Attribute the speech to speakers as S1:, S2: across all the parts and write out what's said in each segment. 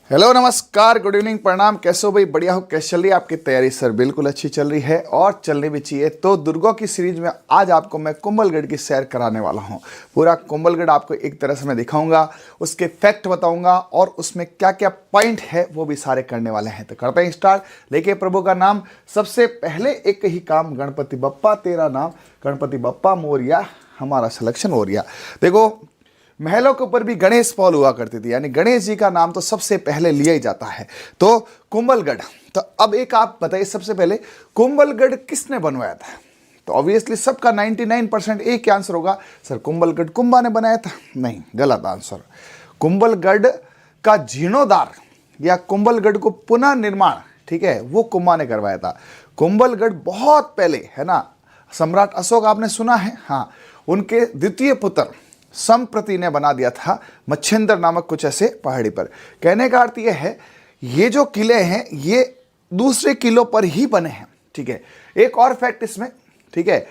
S1: Hello नमस्कार good evening प्रणाम। कैसे हो भाई? बढ़िया हो? कैसे चल रही है आपकी तैयारी? सर बिल्कुल अच्छी चल रही है और चलनी भी चाहिए। तो दुर्गों की सीरीज में आज आपको मैं कुंभलगढ़ की सैर कराने वाला हूँ। पूरा कुंभलगढ़ आपको एक तरह से मैं दिखाऊंगा, उसके फैक्ट बताऊंगा और उसमें क्या क्या पॉइंट है वो भी सारे करने वाले हैं। तो करते हैं स्टार्ट। लेके प्रभु का नाम, सबसे पहले एक ही काम, गणपति बप्पा तेरा नाम, गणपति बप्पा मोरिया, हमारा सिलेक्शन ओरिया। देखो, महलों के ऊपर भी गणेश पॉल हुआ करती थी, यानी गणेश जी का नाम तो सबसे पहले लिया ही जाता है। तो कुंभलगढ़, तो अब एक आप बताइए, सबसे पहले कुंभलगढ़ किसने बनवाया था? तो ऑब्वियसली सबका 99% एक ही आंसर होगा, सर कुंभलगढ़ कुंभा ने बनाया था। नहीं, गलत आंसर। कुंभलगढ़ का जीर्णोद्धार या कुंभलगढ़ को पुनः निर्माण, ठीक है, वो कुंभा ने करवाया था। कुंभलगढ़ बहुत पहले, है ना, सम्राट अशोक आपने सुना है, हाँ, उनके द्वितीय पुत्र संप्रति ने बना दिया था, मच्छेंद्र नामक कुछ ऐसे पहाड़ी पर। कहने का अर्थ यह है, ये जो किले हैं ये दूसरे किलों पर ही बने हैं, ठीक है। एक और फैक्ट इसमें, ठीक है,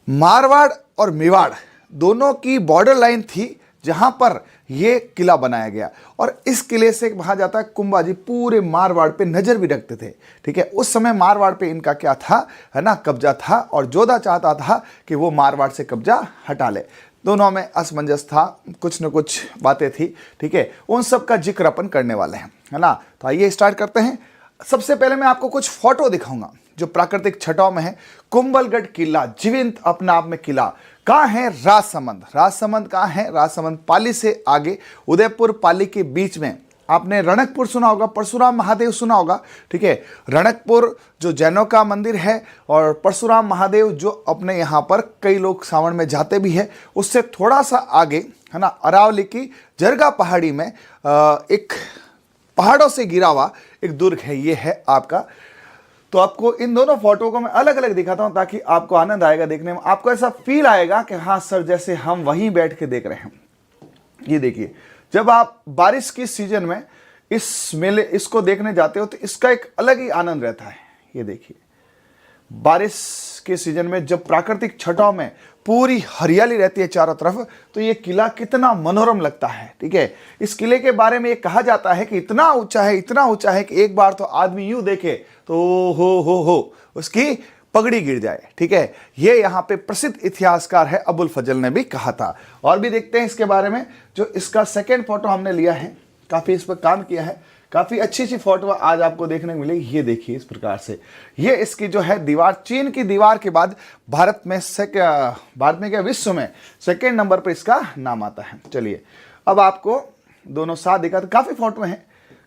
S1: मारवाड़ और मेवाड़ दोनों की बॉर्डर लाइन थी जहां पर ये किला बनाया गया, और इस किले से कहा जाता है कुंभाजी पूरे मारवाड़ पे नजर भी रखते थे, ठीक है। उस समय मारवाड़ पे इनका क्या था, है ना, कब्जा था, और जोधा चाहता था कि वो मारवाड़ से कब्जा हटा ले। दोनों में असमंजस था, कुछ न कुछ बातें थी, ठीक है। उन सब का जिक्र अपन करने वाले हैं, है ना। तो आइए स्टार्ट करते हैं। सबसे पहले मैं आपको कुछ फोटो दिखाऊंगा जो प्राकृतिक छटाओं में है। कुंभलगढ़ किला जीवंत अपने आप में किला कहाँ है? राजसमंद। राजसमंद कहाँ है? राजसमंद पाली से आगे, उदयपुर पाली के बीच में। आपने रणकपुर सुना होगा, परशुराम महादेव सुना होगा, ठीक है। रणकपुर जो जैनों का मंदिर है, और परशुराम महादेव जो अपने यहाँ पर कई लोग सावन में जाते भी है। उससे थोड़ा सा आगे, है ना, अरावली की जरगा पहाड़ी में एक पहाड़ों से गिरा हुआ एक दुर्ग है, ये है आपका। तो आपको इन दोनों फोटो को मैं अलग अलग दिखाता हूँ ताकि आपको आनंद आएगा देखने में। आपको ऐसा फील आएगा कि हाँ सर, जैसे हम वहीं बैठ के देख रहे हैं। ये देखिए, जब आप बारिश की सीजन में इस मेले इसको देखने जाते हो तो इसका एक अलग ही आनंद रहता है। ये देखिए, बारिश के सीजन में जब प्राकृतिक छटाओं में पूरी हरियाली रहती है चारों तरफ, तो ये किला कितना मनोरम लगता है, ठीक है। इस किले के बारे में ये कहा जाता है कि इतना ऊंचा है, इतना ऊंचा है कि एक बार तो आदमी यूं देखे तो हो उसकी पगड़ी गिर जाए, ठीक है। ये यहाँ पे प्रसिद्ध इतिहासकार है अबुल फजल ने भी कहा था। और भी देखते हैं इसके बारे में। जो इसका सेकेंड फोटो हमने लिया है, काफी इस पर काम किया है, काफी अच्छी अच्छी फोटो आज आपको देखने को मिलेगी। ये देखिए, इस प्रकार से ये इसकी जो है दीवार, चीन की दीवार के बाद भारत में क्या विश्व में सेकेंड नंबर पर इसका नाम आता है। चलिए अब आपको दोनों साथ दिखाते। काफी फोटो हैं,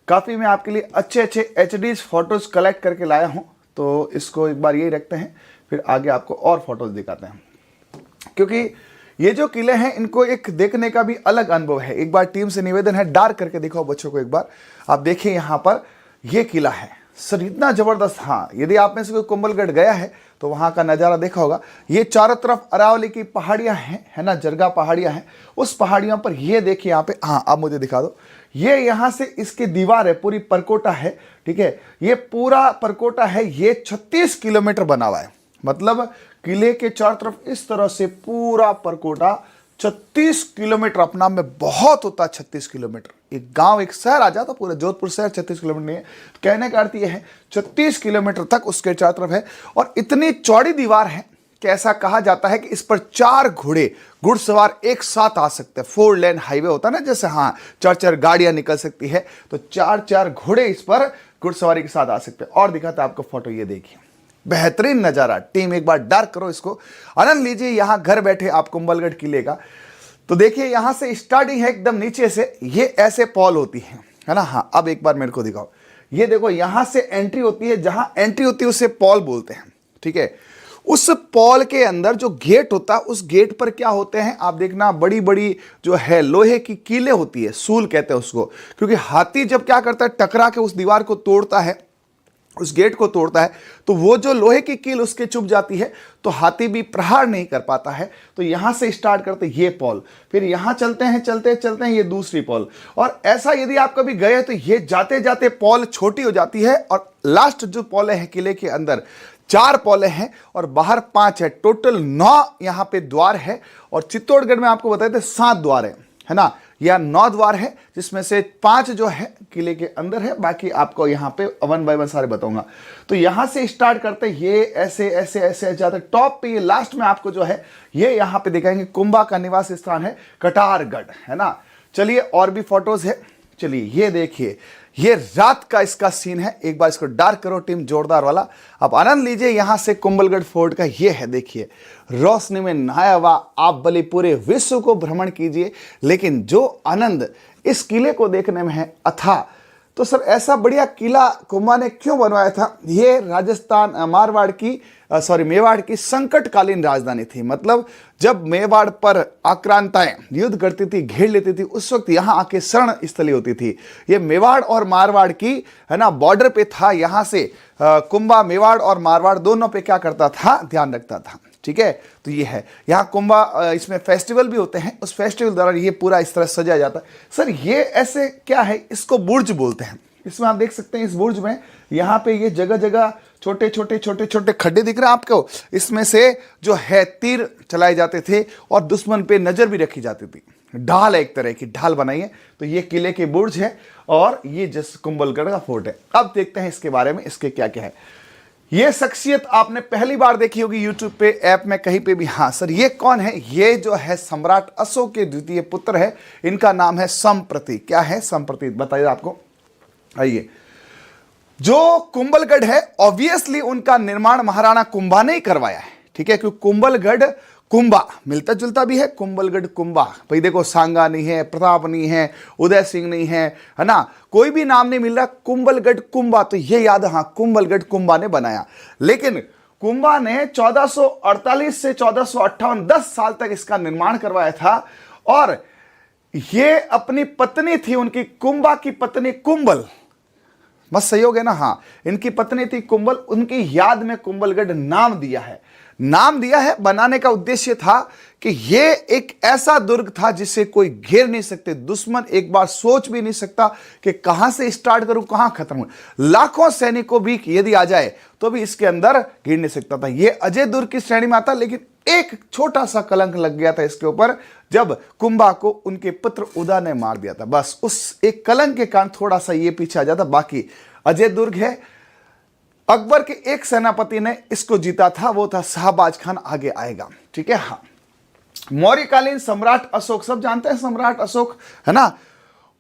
S1: काफी मैं आपके लिए अच्छे अच्छे HD फोटोज कलेक्ट करके लाया हूं। तो इसको एक बार यही रखते हैं, फिर आगे आपको और फोटोज दिखाते हैं, क्योंकि ये जो किले हैं इनको एक देखने का भी अलग अनुभव है। एक बार टीम से निवेदन है, डार्क करके दिखाओ बच्चों को एक बार। आप देखिए यहाँ पर ये किला है सर, इतना जबरदस्त। हाँ, यदि आप में से कोई कुंभलगढ़ गया है तो वहाँ का नज़ारा देखा होगा। ये चारों तरफ अरावली की पहाड़ियाँ हैं, है ना, जरगा पहाड़ियाँ हैं। उस पहाड़ियों पर ये देखिए यहाँ पे, हाँ आप मुझे दिखा दो। ये यहाँ से इसकी दीवार है, पूरी परकोटा है, ठीक है। ये पूरा परकोटा है, ये 36 किलोमीटर बना हुआ है। मतलब किले के चारों तरफ इस तरह से पूरा परकोटा 36 किलोमीटर, अपना में बहुत होता है 36 किलोमीटर। एक गांव, एक शहर आ जाता, पूरा जोधपुर शहर 36 किलोमीटर नहीं है। तो कहने का अर्थ यह है 36 किलोमीटर तक उसके चारों तरफ है, और इतनी चौड़ी दीवार है कि ऐसा कहा जाता है कि इस पर 4 घोड़े घुड़सवार एक साथ आ सकते हैं। 4 लेन हाईवे होता है ना, जैसे, हाँ, 4 गाड़ियां निकल सकती है, तो 4 घोड़े इस पर घुड़सवारी के साथ आ सकते हैं। और दिखाता है आपको फोटो, ये देखिए, बेहतरीन नजारा। टीम एक बार डार्क करो, इसको आनंद लीजिए यहां घर बैठे आप कुंभलगढ़ किले का। तो देखिए यहां से स्टार्टिंग है एकदम नीचे से, ये ऐसे पॉल होती है ना। हाँ, अब एक बार मेरे को दिखाओ। ये देखो, यहां से एंट्री होती है, जहां एंट्री होती है उसे पॉल बोलते हैं, ठीक है। उस पॉल के अंदर जो गेट होता है, उस गेट पर क्या होते हैं आप देखना, बड़ी बड़ी जो है लोहे की कीलें होती है, सूल कहते हैं उसको। क्योंकि हाथी जब क्या करता है, टकरा के उस दीवार को तोड़ता है, उस गेट को तोड़ता है, तो वो जो लोहे की कील उसके चुभ जाती है, तो हाथी भी प्रहार नहीं कर पाता है। तो यहां से स्टार्ट करते ये पॉल, फिर यहां चलते हैं चलते चलते हैं ये दूसरी पॉल, और ऐसा यदि आप कभी गए तो ये जाते जाते पॉल छोटी हो जाती है, और लास्ट जो पॉले हैं किले के अंदर 4 पॉले हैं और बाहर 5 है। टोटल 9 यहां पे द्वार है, और चित्तौड़गढ़ में आपको बताए थे 7 द्वार है ना। या 9 द्वार है, जिसमें से 5 जो है किले के अंदर है, बाकी आपको यहाँ पे 1 बाय 1 सारे बताऊंगा। तो यहाँ से स्टार्ट करते ये ऐसे ऐसे ऐसे जाते टॉप पे, ये लास्ट में आपको जो है ये यहाँ पे दिखाएंगे कुंभा का निवास स्थान है कटारगढ़, है ना। चलिए और भी फोटोज है, चलिए ये देखिए, ये रात का इसका सीन है। एक बार इसको डार्क करो टीम, जोरदार वाला। आप आनंद लीजिए यहाँ से कुंभलगढ़ फोर्ट का। ये है देखिए, रोशनी में नहाया हुआ, आप भले पूरे विश्व को भ्रमण कीजिए, लेकिन जो आनंद इस किले को देखने में है अथाह। तो सर ऐसा बढ़िया किला कुंभा ने क्यों बनवाया था? ये राजस्थान मेवाड़ की संकटकालीन राजधानी थी। मतलब जब मेवाड़ पर आक्रांताएं युद्ध करती थी, घेर लेती थी, उस वक्त यहाँ आके शरण स्थली होती थी। ये मेवाड़ और मारवाड़ की, है ना, बॉर्डर पे था। यहाँ से कुंभा मेवाड़ और मारवाड़ दोनों पे क्या करता था, ध्यान रखता था। ठीक है, तो ये है यहाँ कुंभा, इसमें फेस्टिवल भी होते हैं। उस फेस्टिवल दौरान ये पूरा इस तरह सजाया जाता है। सर ये ऐसे क्या है, इसको बुर्ज बोलते हैं। इसमें आप देख सकते हैं, इस बुर्ज में यहाँ पे ये जगह जगह छोटे छोटे खड्डे दिख रहे हैं आपको। इसमें से जो है तीर चलाए जाते थे और दुश्मन पे नजर भी रखी जाती थी। ढाल है, एक तरह की ढाल बनाई है। तो ये किले के बुर्ज है और ये जस कुंभलगढ़ का फोर्ट है। अब देखते हैं इसके बारे में, इसके क्या क्या है। ये शख्सियत आपने पहली बार देखी होगी यूट्यूब पे, ऐप में, कहीं पे भी। हाँ सर, ये कौन है? ये जो है सम्राट अशोक के द्वितीय पुत्र है। इनका नाम है संप्रति। क्या है संप्रति, बताइए आपको। आइए, जो कुंभलगढ़ है ऑब्वियसली उनका निर्माण महाराणा कुंभा ने ही करवाया है। ठीक है, क्योंकि कुंभलगढ़ कुंभा मिलता जुलता भी है। कुंभलगढ़ कुंभा, भाई देखो, सांगा नहीं है, प्रताप नहीं है, उदय सिंह नहीं है, है ना, कोई भी नाम नहीं मिल रहा। कुंभलगढ़ कुंभा, तो ये याद, हाँ, कुंभलगढ़ कुंभा ने बनाया। लेकिन कुंभा ने 1448 से 1458 10 साल तक इसका निर्माण करवाया था। और ये अपनी पत्नी थी उनकी, कुंभा की पत्नी कुंभल, मस्त सहयोग है ना। हाँ, इनकी पत्नी थी कुंभल, उनकी याद में कुंभलगढ़ नाम दिया है। नाम दिया है, बनाने का उद्देश्य था कि ये एक ऐसा दुर्ग था जिसे कोई घेर नहीं सकते। दुश्मन एक बार सोच भी नहीं सकता कि कहां से स्टार्ट करूं, कहां खत्म हो। लाखों सैनिकों भी यदि आ जाए तो भी इसके अंदर गिर नहीं सकता था। ये अजय दुर्ग की श्रेणी में आता, लेकिन एक छोटा सा कलंक लग गया था इसके ऊपर, जब कुंभा को उनके पुत्र उदा ने मार दिया था। बस उस एक कलंक के कारण थोड़ा सा ये पीछे आ जाता। बाकी अजय दुर्ग है। अकबर के एक सेनापति ने इसको जीता था, वो था शाहबाज खान, आगे आएगा। ठीक है। हाँ, मौर्यकालीन सम्राट अशोक, सब जानते हैं सम्राट अशोक, है ना।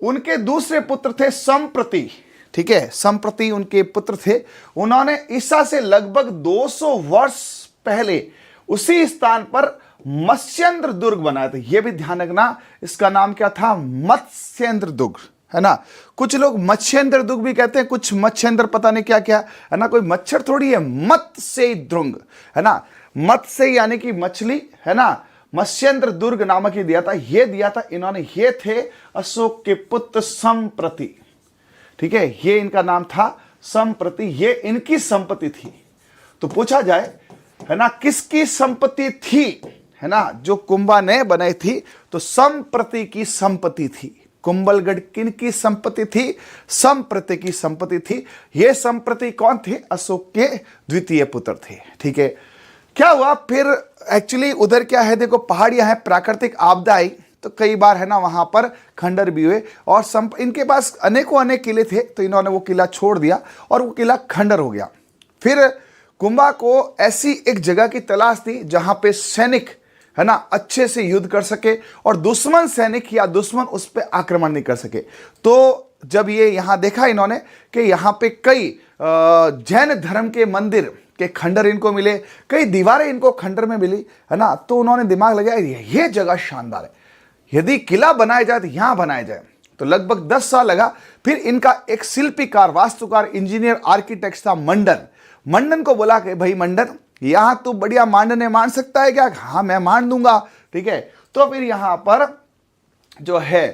S1: उनके दूसरे पुत्र थे संप्रति। ठीक है, संप्रति उनके पुत्र थे। उन्होंने ईसा से लगभग 200 वर्ष पहले उसी स्थान पर मत्स्येंद्र दुर्ग बनाया था। यह भी ध्यान रखना, इसका नाम क्या था, मत्स्येंद्र दुर्ग, है ना। कुछ लोग मत्स्येंद्र दुर्ग भी कहते हैं, कुछ मत्स्येंद्र पता नहीं क्या क्या, है ना। कोई मच्छर थोड़ी है, मत्स्य दुर्ग, है ना। मत्स्य यानी कि मछली, है ना। मत्स्येंद्र दुर्ग नामक ही दिया था। ये दिया था इन्होंने, ये थे अशोक के पुत्र संप्रति। ठीक है, ये इनका नाम था संप्रति, ये इनकी संपत्ति थी। तो पूछा जाए, है ना, किसकी संपत्ति थी, है ना, जो कुंभा ने बनाई थी, तो संप्रति की संपत्ति थी। कुंभलगढ़ किन की संपत्ति थी? संप्रति की संपत्ति थी। ये संप्रति कौन थे? अशोक के द्वितीय पुत्र थे। ठीक है, क्या हुआ फिर, एक्चुअली उधर क्या है, देखो पहाड़ियां हैं, प्राकृतिक आपदा आई तो कई बार, है ना, वहां पर खंडर भी हुए। और इनके पास अनेकों अनेक किले थे, तो इन्होंने वो किला छोड़ दिया और वो किला खंडर हो गया। फिर कुंभा को ऐसी एक जगह की तलाश थी जहां पे सैनिक, है ना, अच्छे से युद्ध कर सके और दुश्मन सैनिक या दुश्मन उस पर आक्रमण नहीं कर सके। तो जब ये यहां देखा इन्होंने कि यहां पे कई जैन धर्म के मंदिर के खंडर इनको मिले, कई दीवारें इनको खंडर में मिली, है ना, तो उन्होंने दिमाग लगाया ये जगह शानदार है, यदि किला बनाया जाए तो यहां बनाया जाए। तो लगभग 10 साल लगा। फिर इनका एक शिल्पीकार, वास्तुकार, इंजीनियर, आर्किटेक्ट था मंडन। मंडन को बोला कि भाई मंडन, यहां तो बढ़िया मांडने मान सकता है क्या? हाँ मैं मान दूंगा। ठीक है, तो फिर यहां पर जो है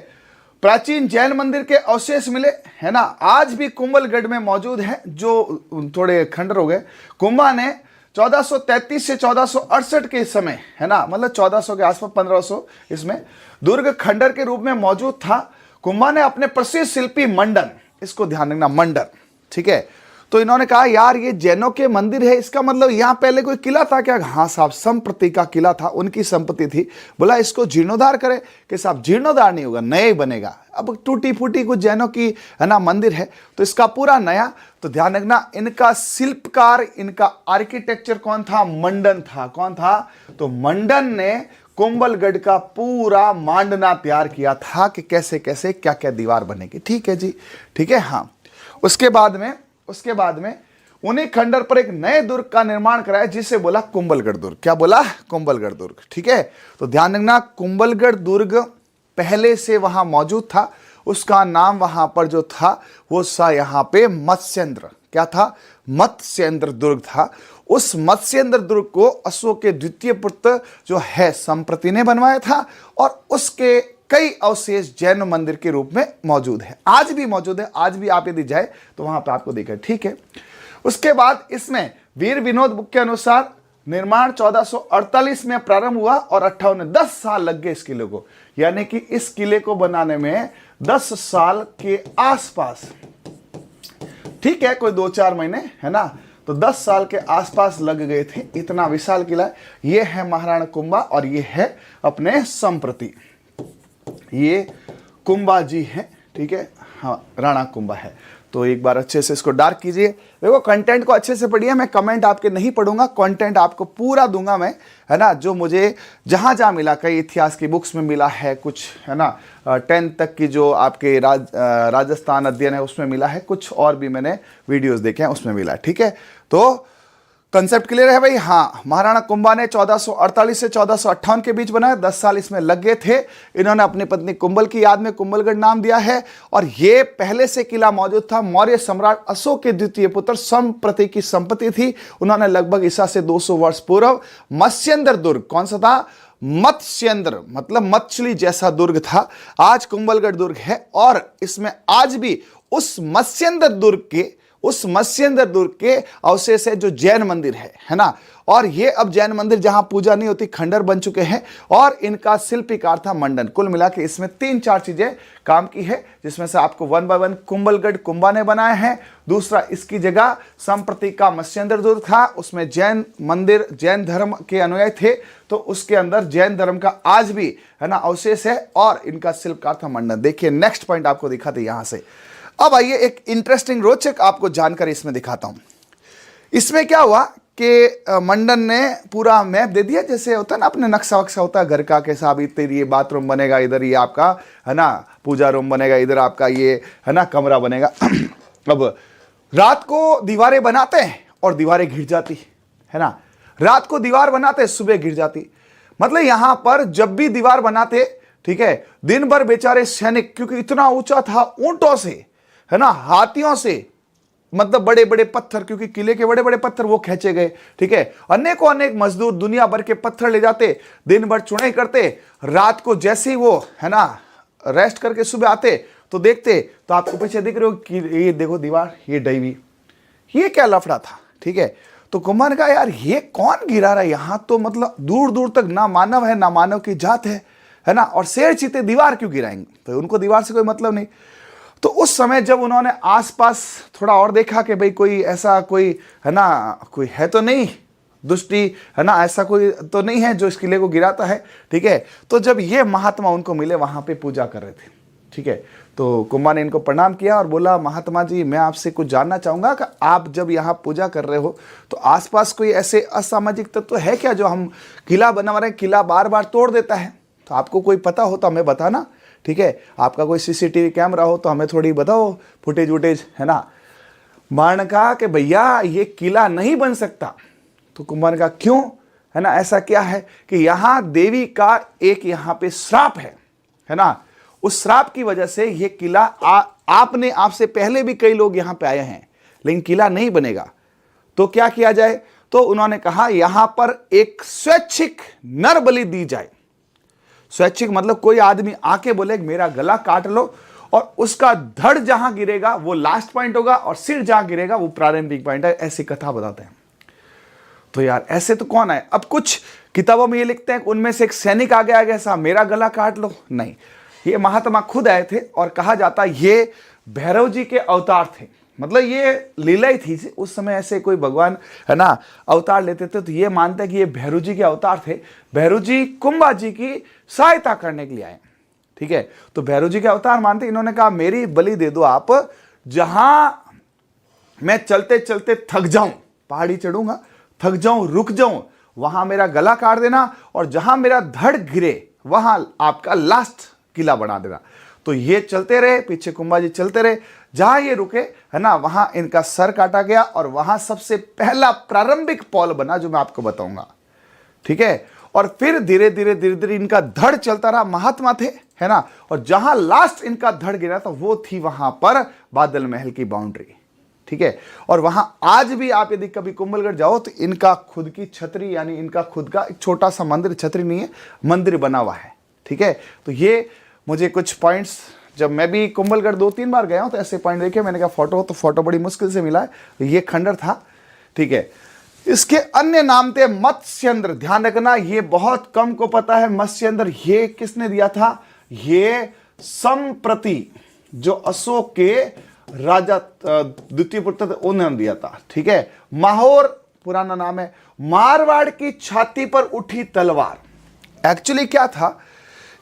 S1: प्राचीन जैन मंदिर के अवशेष मिले, है ना, आज भी कुंभलगढ़ में मौजूद है, जो थोड़े खंडर हो गए। कुंभा ने 1433 से 1468 के समय, है ना, मतलब 1400 के आसपास, 1500 इसमें दुर्ग खंडर के रूप में मौजूद था। कुंभा ने अपने प्रसिद्ध शिल्पी मंडन, इसको ध्यान रखना, मंडन, ठीक है, तो इन्होंने कहा यार ये जैनों के मंदिर है, इसका मतलब यहाँ पहले कोई किला था क्या? हाँ साहब, संप्रति का किला था, उनकी संपत्ति थी। बोला इसको जीर्णोद्धार करें, कि साहब जीर्णोद्धार नहीं होगा, नया ही बनेगा। अब टूटी फूटी कुछ जैनों की है ना मंदिर है, तो इसका पूरा नया। तो ध्यान रखना, इनका शिल्पकार, इनका आर्किटेक्चर कौन था? मंडन था। कौन था? तो मंडन ने कुंभलगढ़ का पूरा मांडना तैयार किया था कि कैसे कैसे क्या क्या दीवार बनेगी। ठीक है जी, ठीक है। हाँ, उसके बाद में उन्हीं खंडर पर एक नए दुर्ग का निर्माण कराया, जिसे बोला कुंभलगढ़ दुर्ग। क्या बोला? कुंभलगढ़ दुर्ग। ठीक है, तो ध्यान रखना, कुंभलगढ़ दुर्ग पहले से वहां मौजूद था। उसका नाम वहां पर जो था वो सा यहाँ पे मत्स्येंद्र। क्या था? मत्स्येंद्र दुर्ग था। उस मत्स्येंद्र दुर्ग को अशोक के द्वितीय पुत्र जो है संप्रति ने बनवाया था, और उसके कई अवशेष जैन मंदिर के रूप में मौजूद है, आज भी मौजूद है। आज भी आप यदि जाए तो वहां पे आपको दिखे। ठीक है, उसके बाद इसमें वीर विनोद बुक के अनुसार निर्माण 1448 में प्रारंभ हुआ और 10 साल लग गए इस किले को। यानी कि इस किले को बनाने में 10 साल के आसपास, ठीक है, कोई 2-4 महीने है ना, तो 10 साल के आसपास लग गए थे। इतना विशाल किला। ये है महाराणा कुंभा और ये है अपने संप्रति, ये कुंभा जी हैं। ठीक है, हाँ, राणा कुंभा है। तो एक बार अच्छे से इसको डार्क कीजिए। देखो, कंटेंट को अच्छे से पढ़िए। मैं कमेंट आपके नहीं पढ़ूंगा, कंटेंट आपको पूरा दूंगा मैं, है ना, जो मुझे जहां जहां मिला। कई इतिहास की बुक्स में मिला है, कुछ है ना 10th तक की जो आपके राजस्थान अध्ययन है उसमें मिला है, कुछ और भी मैंने वीडियोस देखे हैं उसमें मिला है। ठीक है, तो कंसेप्ट क्लियर है भाई? हाँ, महाराणा कुंभा ने 1448 से 1458 के बीच बनाया। 10 साल इसमें लग गए थे। इन्होंने अपनी पत्नी कुंभल की याद में कुंभलगढ़ नाम दिया है, और ये पहले से किला मौजूद था। मौर्य सम्राट अशोक के द्वितीय पुत्र संप्रति की संपत्ति थी। उन्होंने लगभग ईसा से 200 वर्ष पूर्व मत्स्येंद्र दुर्ग, कौन सा था? मत्स्येंद्र मतलब मछली जैसा दुर्ग था, आज कुंभलगढ़ दुर्ग है। और इसमें आज भी उस मत्स्येंद्र दुर्ग के अवशेष है जो जैन मंदिर है ना। और ये अब जैन मंदिर जहां पूजा नहीं होती, खंडर बन चुके हैं। और इनका शिल्पकार था मंडन। कुल मिला के इसमें 3-4 चीजें काम की है, जिसमें से आपको 1 by 1 कुंभलगढ़ कुंभा ने बनाया है। दूसरा, इसकी जगह संप्रति का मत्स्येंद्र दुर्ग था, उसमें जैन मंदिर, जैन धर्म के अनुयायी थे, तो उसके अंदर जैन धर्म का आज भी है ना अवशेष है। और इनका शिल्पकार था मंडन। देखिए, नेक्स्ट पॉइंट आपको दिखाते यहां से। अब आइए एक इंटरेस्टिंग रोचक आपको जानकारी इसमें दिखाता हूं। इसमें क्या हुआ कि मंडन ने पूरा मैप दे दिया, जैसे होता है ना अपने नक्शा वक्शा होता है घर का, कैसा अभी तेरी ये बाथरूम बनेगा, इधर ये आपका है ना पूजा रूम बनेगा, इधर आपका ये है ना कमरा बनेगा। अब रात को दीवारें बनाते हैं और दीवारें गिर जाती है ना, रात को दीवार बनाते सुबह गिर जाती। मतलब यहां पर जब भी दीवार बनाते, ठीक है, दिन भर बेचारे सैनिक, क्योंकि इतना ऊंचा था, ऊंटों से है ना, हाथियों से, मतलब बड़े बड़े पत्थर, क्योंकि किले के बड़े बड़े पत्थर वो खींचे गए। ठीक है, अनेकों अनेक मजदूर दुनिया भर के पत्थर ले जाते, दिन भर चुनाई करते। रात को जैसे ही वो है ना रेस्ट करके सुबह आते तो देखते, तो आपको पीछे दिख रहे हो कि ये देखो दीवार ये डईवी, ये क्या लफड़ा था। ठीक है, तो कुंभा ने कहा यार ये कौन गिरा रहा है, यहां तो मतलब दूर दूर तक ना मानव है ना मानव की जात है ना, और शेर चीते दीवार क्यों गिराएंगे? तो उनको दीवार से कोई मतलब नहीं। तो उस समय जब उन्होंने आसपास थोड़ा और देखा कि भाई कोई ऐसा कोई है ना, कोई है तो नहीं दुष्टी है ना, ऐसा कोई तो नहीं है जो इस किले को गिराता है। ठीक है, तो जब ये महात्मा उनको मिले, वहां पे पूजा कर रहे थे। ठीक है, तो कुंभा ने इनको प्रणाम किया और बोला महात्मा जी, मैं आपसे कुछ जानना चाहूंगा कि आप जब यहाँ पूजा कर रहे हो तो आसपास कोई ऐसे असामाजिक तत्व है क्या जो हम किला बना रहे हैं, किला बार बार तोड़ देता है? तो आपको कोई पता हो तो हमें बताना। ठीक है, आपका कोई सीसीटीवी कैमरा हो तो हमें थोड़ी बताओ, फुटेज वुटेज है ना। कुंभा ने कहा कि भैया ये किला नहीं बन सकता। तो कुंभा ने कहा क्यों, है ना, ऐसा क्या है? कि यहां देवी का एक यहां पे श्राप है ना, उस श्राप की वजह से ये किला आपसे पहले भी कई लोग यहां पे आए हैं, लेकिन किला नहीं बनेगा। तो क्या किया जाए? तो उन्होंने कहा यहां पर एक स्वैच्छिक नर बलि दी जाए। स्वैच्छिक मतलब कोई आदमी आके बोले मेरा गला काट लो, और उसका धड़ जहां गिरेगा वो लास्ट पॉइंट होगा और सिर जहां गिरेगा वो प्रारंभिक पॉइंट है। ऐसी कथा बताते हैं। तो यार ऐसे तो कौन है? अब कुछ किताबों में ये लिखते हैं उनमें से एक सैनिक आ गया साहब मेरा गला काट लो, नहीं, ये महात्मा खुद आए थे। और कहा जाता ये भैरव जी के अवतार थे। मतलब ये लीला ही थी। उस समय ऐसे कोई भगवान है ना अवतार लेते थे तो ये मानते हैं कि ये भैरू जी के अवतार थे। भैरू जी कुंभा जी की सहायता करने के लिए आए, ठीक है। तो भैरू जी के अवतार मानते, इन्होंने कहा मेरी बलि दे दो आप, जहां मैं चलते चलते थक जाऊं, पहाड़ी चढ़ूंगा, थक जाऊं, रुक जाऊं, वहां मेरा गला काट देना, और जहां मेरा धड़ गिरे वहां आपका लास्ट किला बना देना। तो ये चलते रहे, पीछे कुंभा जी चलते रहे, जहां ये रुके है ना वहां इनका सर काटा गया, और वहां सबसे पहला प्रारंभिक पॉल बना जो मैं आपको बताऊंगा, ठीक है। और फिर धीरे धीरे धीरे धीरे इनका धड़ चलता रहा, महात्मा थे है ना, और जहां लास्ट इनका धड़ गिरा था वो थी वहां पर बादल महल की बाउंड्री, ठीक है। और वहां आज भी आप यदि कभी कुंभलगढ़ जाओ तो इनका खुद की छतरी, यानी इनका खुद का एक छोटा सा मंदिर, छतरी नहीं है, मंदिर बना हुआ है, ठीक है। तो ये मुझे कुछ पॉइंट्स, जब मैं भी कुंभलगढ़ 2-3 बार गया हूं तो ऐसे पॉइंट देखे, मैंने कहा फोटो, तो फोटो बड़ी मुश्किल से मिला है, ये खंडर था, ठीक है। इसके अन्य नाम थे मत्स्येंद्र, ध्यान रखना ये बहुत कम को पता है। मत्स्येंद्र ये किसने दिया था? ये संप्रति जो अशोक के राजा द्वितीय पुत्र थे उन्होंने दिया था, ठीक है। माहौर पुराना नाम है। मारवाड़ की छाती पर उठी तलवार, एक्चुअली क्या था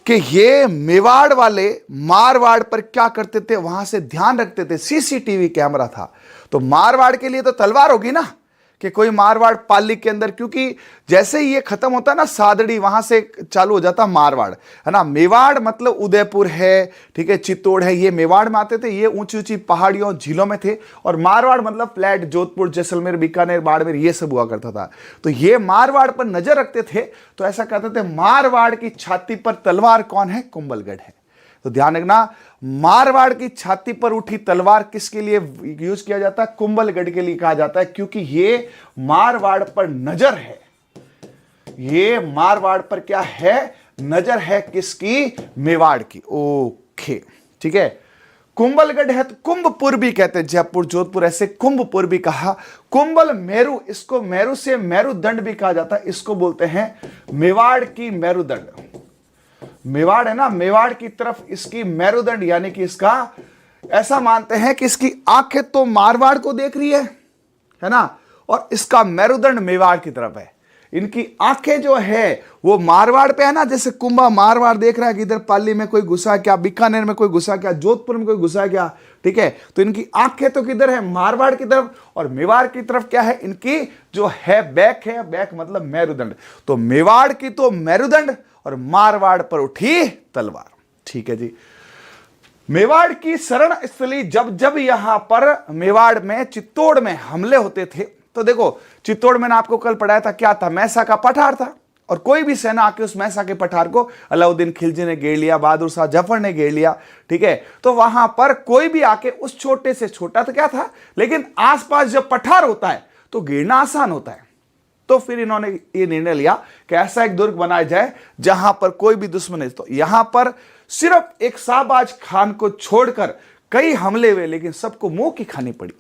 S1: कि ये मेवाड़ वाले मारवाड़ पर क्या करते थे, वहां से ध्यान रखते थे, सीसीटीवी कैमरा था, तो मारवाड़ के लिए तो तलवार होगी ना, कि कोई मारवाड़ पाली के अंदर, क्योंकि जैसे ही ये खत्म होता है ना सादड़ी, वहां से चालू हो जाता मारवाड़, है ना। मेवाड़ मतलब उदयपुर है, ठीक है, चित्तौड़ है, ये मेवाड़ में आते थे, ये ऊंची ऊंची पहाड़ियों झीलों में थे, और मारवाड़ मतलब फ्लैट, जोधपुर, जैसलमेर, बीकानेर, बाड़मेर, ये सब हुआ करता था। तो ये मारवाड़ पर नजर रखते थे, तो ऐसा कहते थे मारवाड़ की छाती पर तलवार कौन है? कुंभलगढ़ है। तो ध्यान रखना, मारवाड़ की छाती पर उठी तलवार किसके लिए यूज किया जाता है? कुंभलगढ़ के लिए कहा जाता है, क्योंकि ये मारवाड़ पर नजर है। ये मारवाड़ पर क्या है? नजर है किसकी? मेवाड़ की। ओके, ठीक है। कुंभलगढ़ है तो कुंभपुर भी कहते हैं, जयपुर, जोधपुर, ऐसे कुंभपुर भी कहा। कुंभल मेरु, इसको मेरु से मेरुदंड भी कहा जाता है, इसको बोलते हैं मेवाड़ की मेरुदंड। मेवाड़ है ना, मेवाड़ की तरफ इसकी मेरुदंड, यानी कि इसका ऐसा मानते हैं कि इसकी आंखें तो मारवाड़ को देख रही है ना, और इसका मेरुदंड मेवाड़ की तरफ है। इनकी आंखें जो है वो मारवाड़ पे है ना, जैसे कुंभा मारवाड़ देख रहा है कि इधर पाली में कोई घुसा क्या, बीकानेर में कोई घुसा क्या, जोधपुर में कोई घुसा क्या, ठीक है। तो इनकी आंखें तो किधर है? मारवाड़ की तरफ, और मेवाड़ की तरफ क्या है? इनकी जो है बैक है, बैक मतलब मेरुदंड। तो मेवाड़ की तो मेरुदंड और मारवाड़ पर उठी तलवार, ठीक है जी। मेवाड़ की शरण स्थली, जब जब यहां पर मेवाड़ में, चित्तौड़ में हमले होते थे, तो देखो चित्तौड़ में आपको कल पढ़ाया था, क्या था? मैसा का पठार था, और कोई भी सेना आके उस मैसा के पठार को, अलाउद्दीन खिलजी ने घेर लिया, बहादुर शाह जफर ने घेर लिया, ठीक है। तो वहां पर कोई भी आके, उस छोटे से छोटा तो क्या था, लेकिन आसपास जब पठार होता है तो घेरना आसान होता है। तो फिर इन्होंने ये निर्णय लिया कि ऐसा एक दुर्ग बनाया जाए जहां पर कोई भी दुश्मन नहीं। तो यहां पर सिर्फ एक शाहबाज खान को छोड़कर कई हमले हुए, लेकिन सबको मुंह की खानी पड़ी,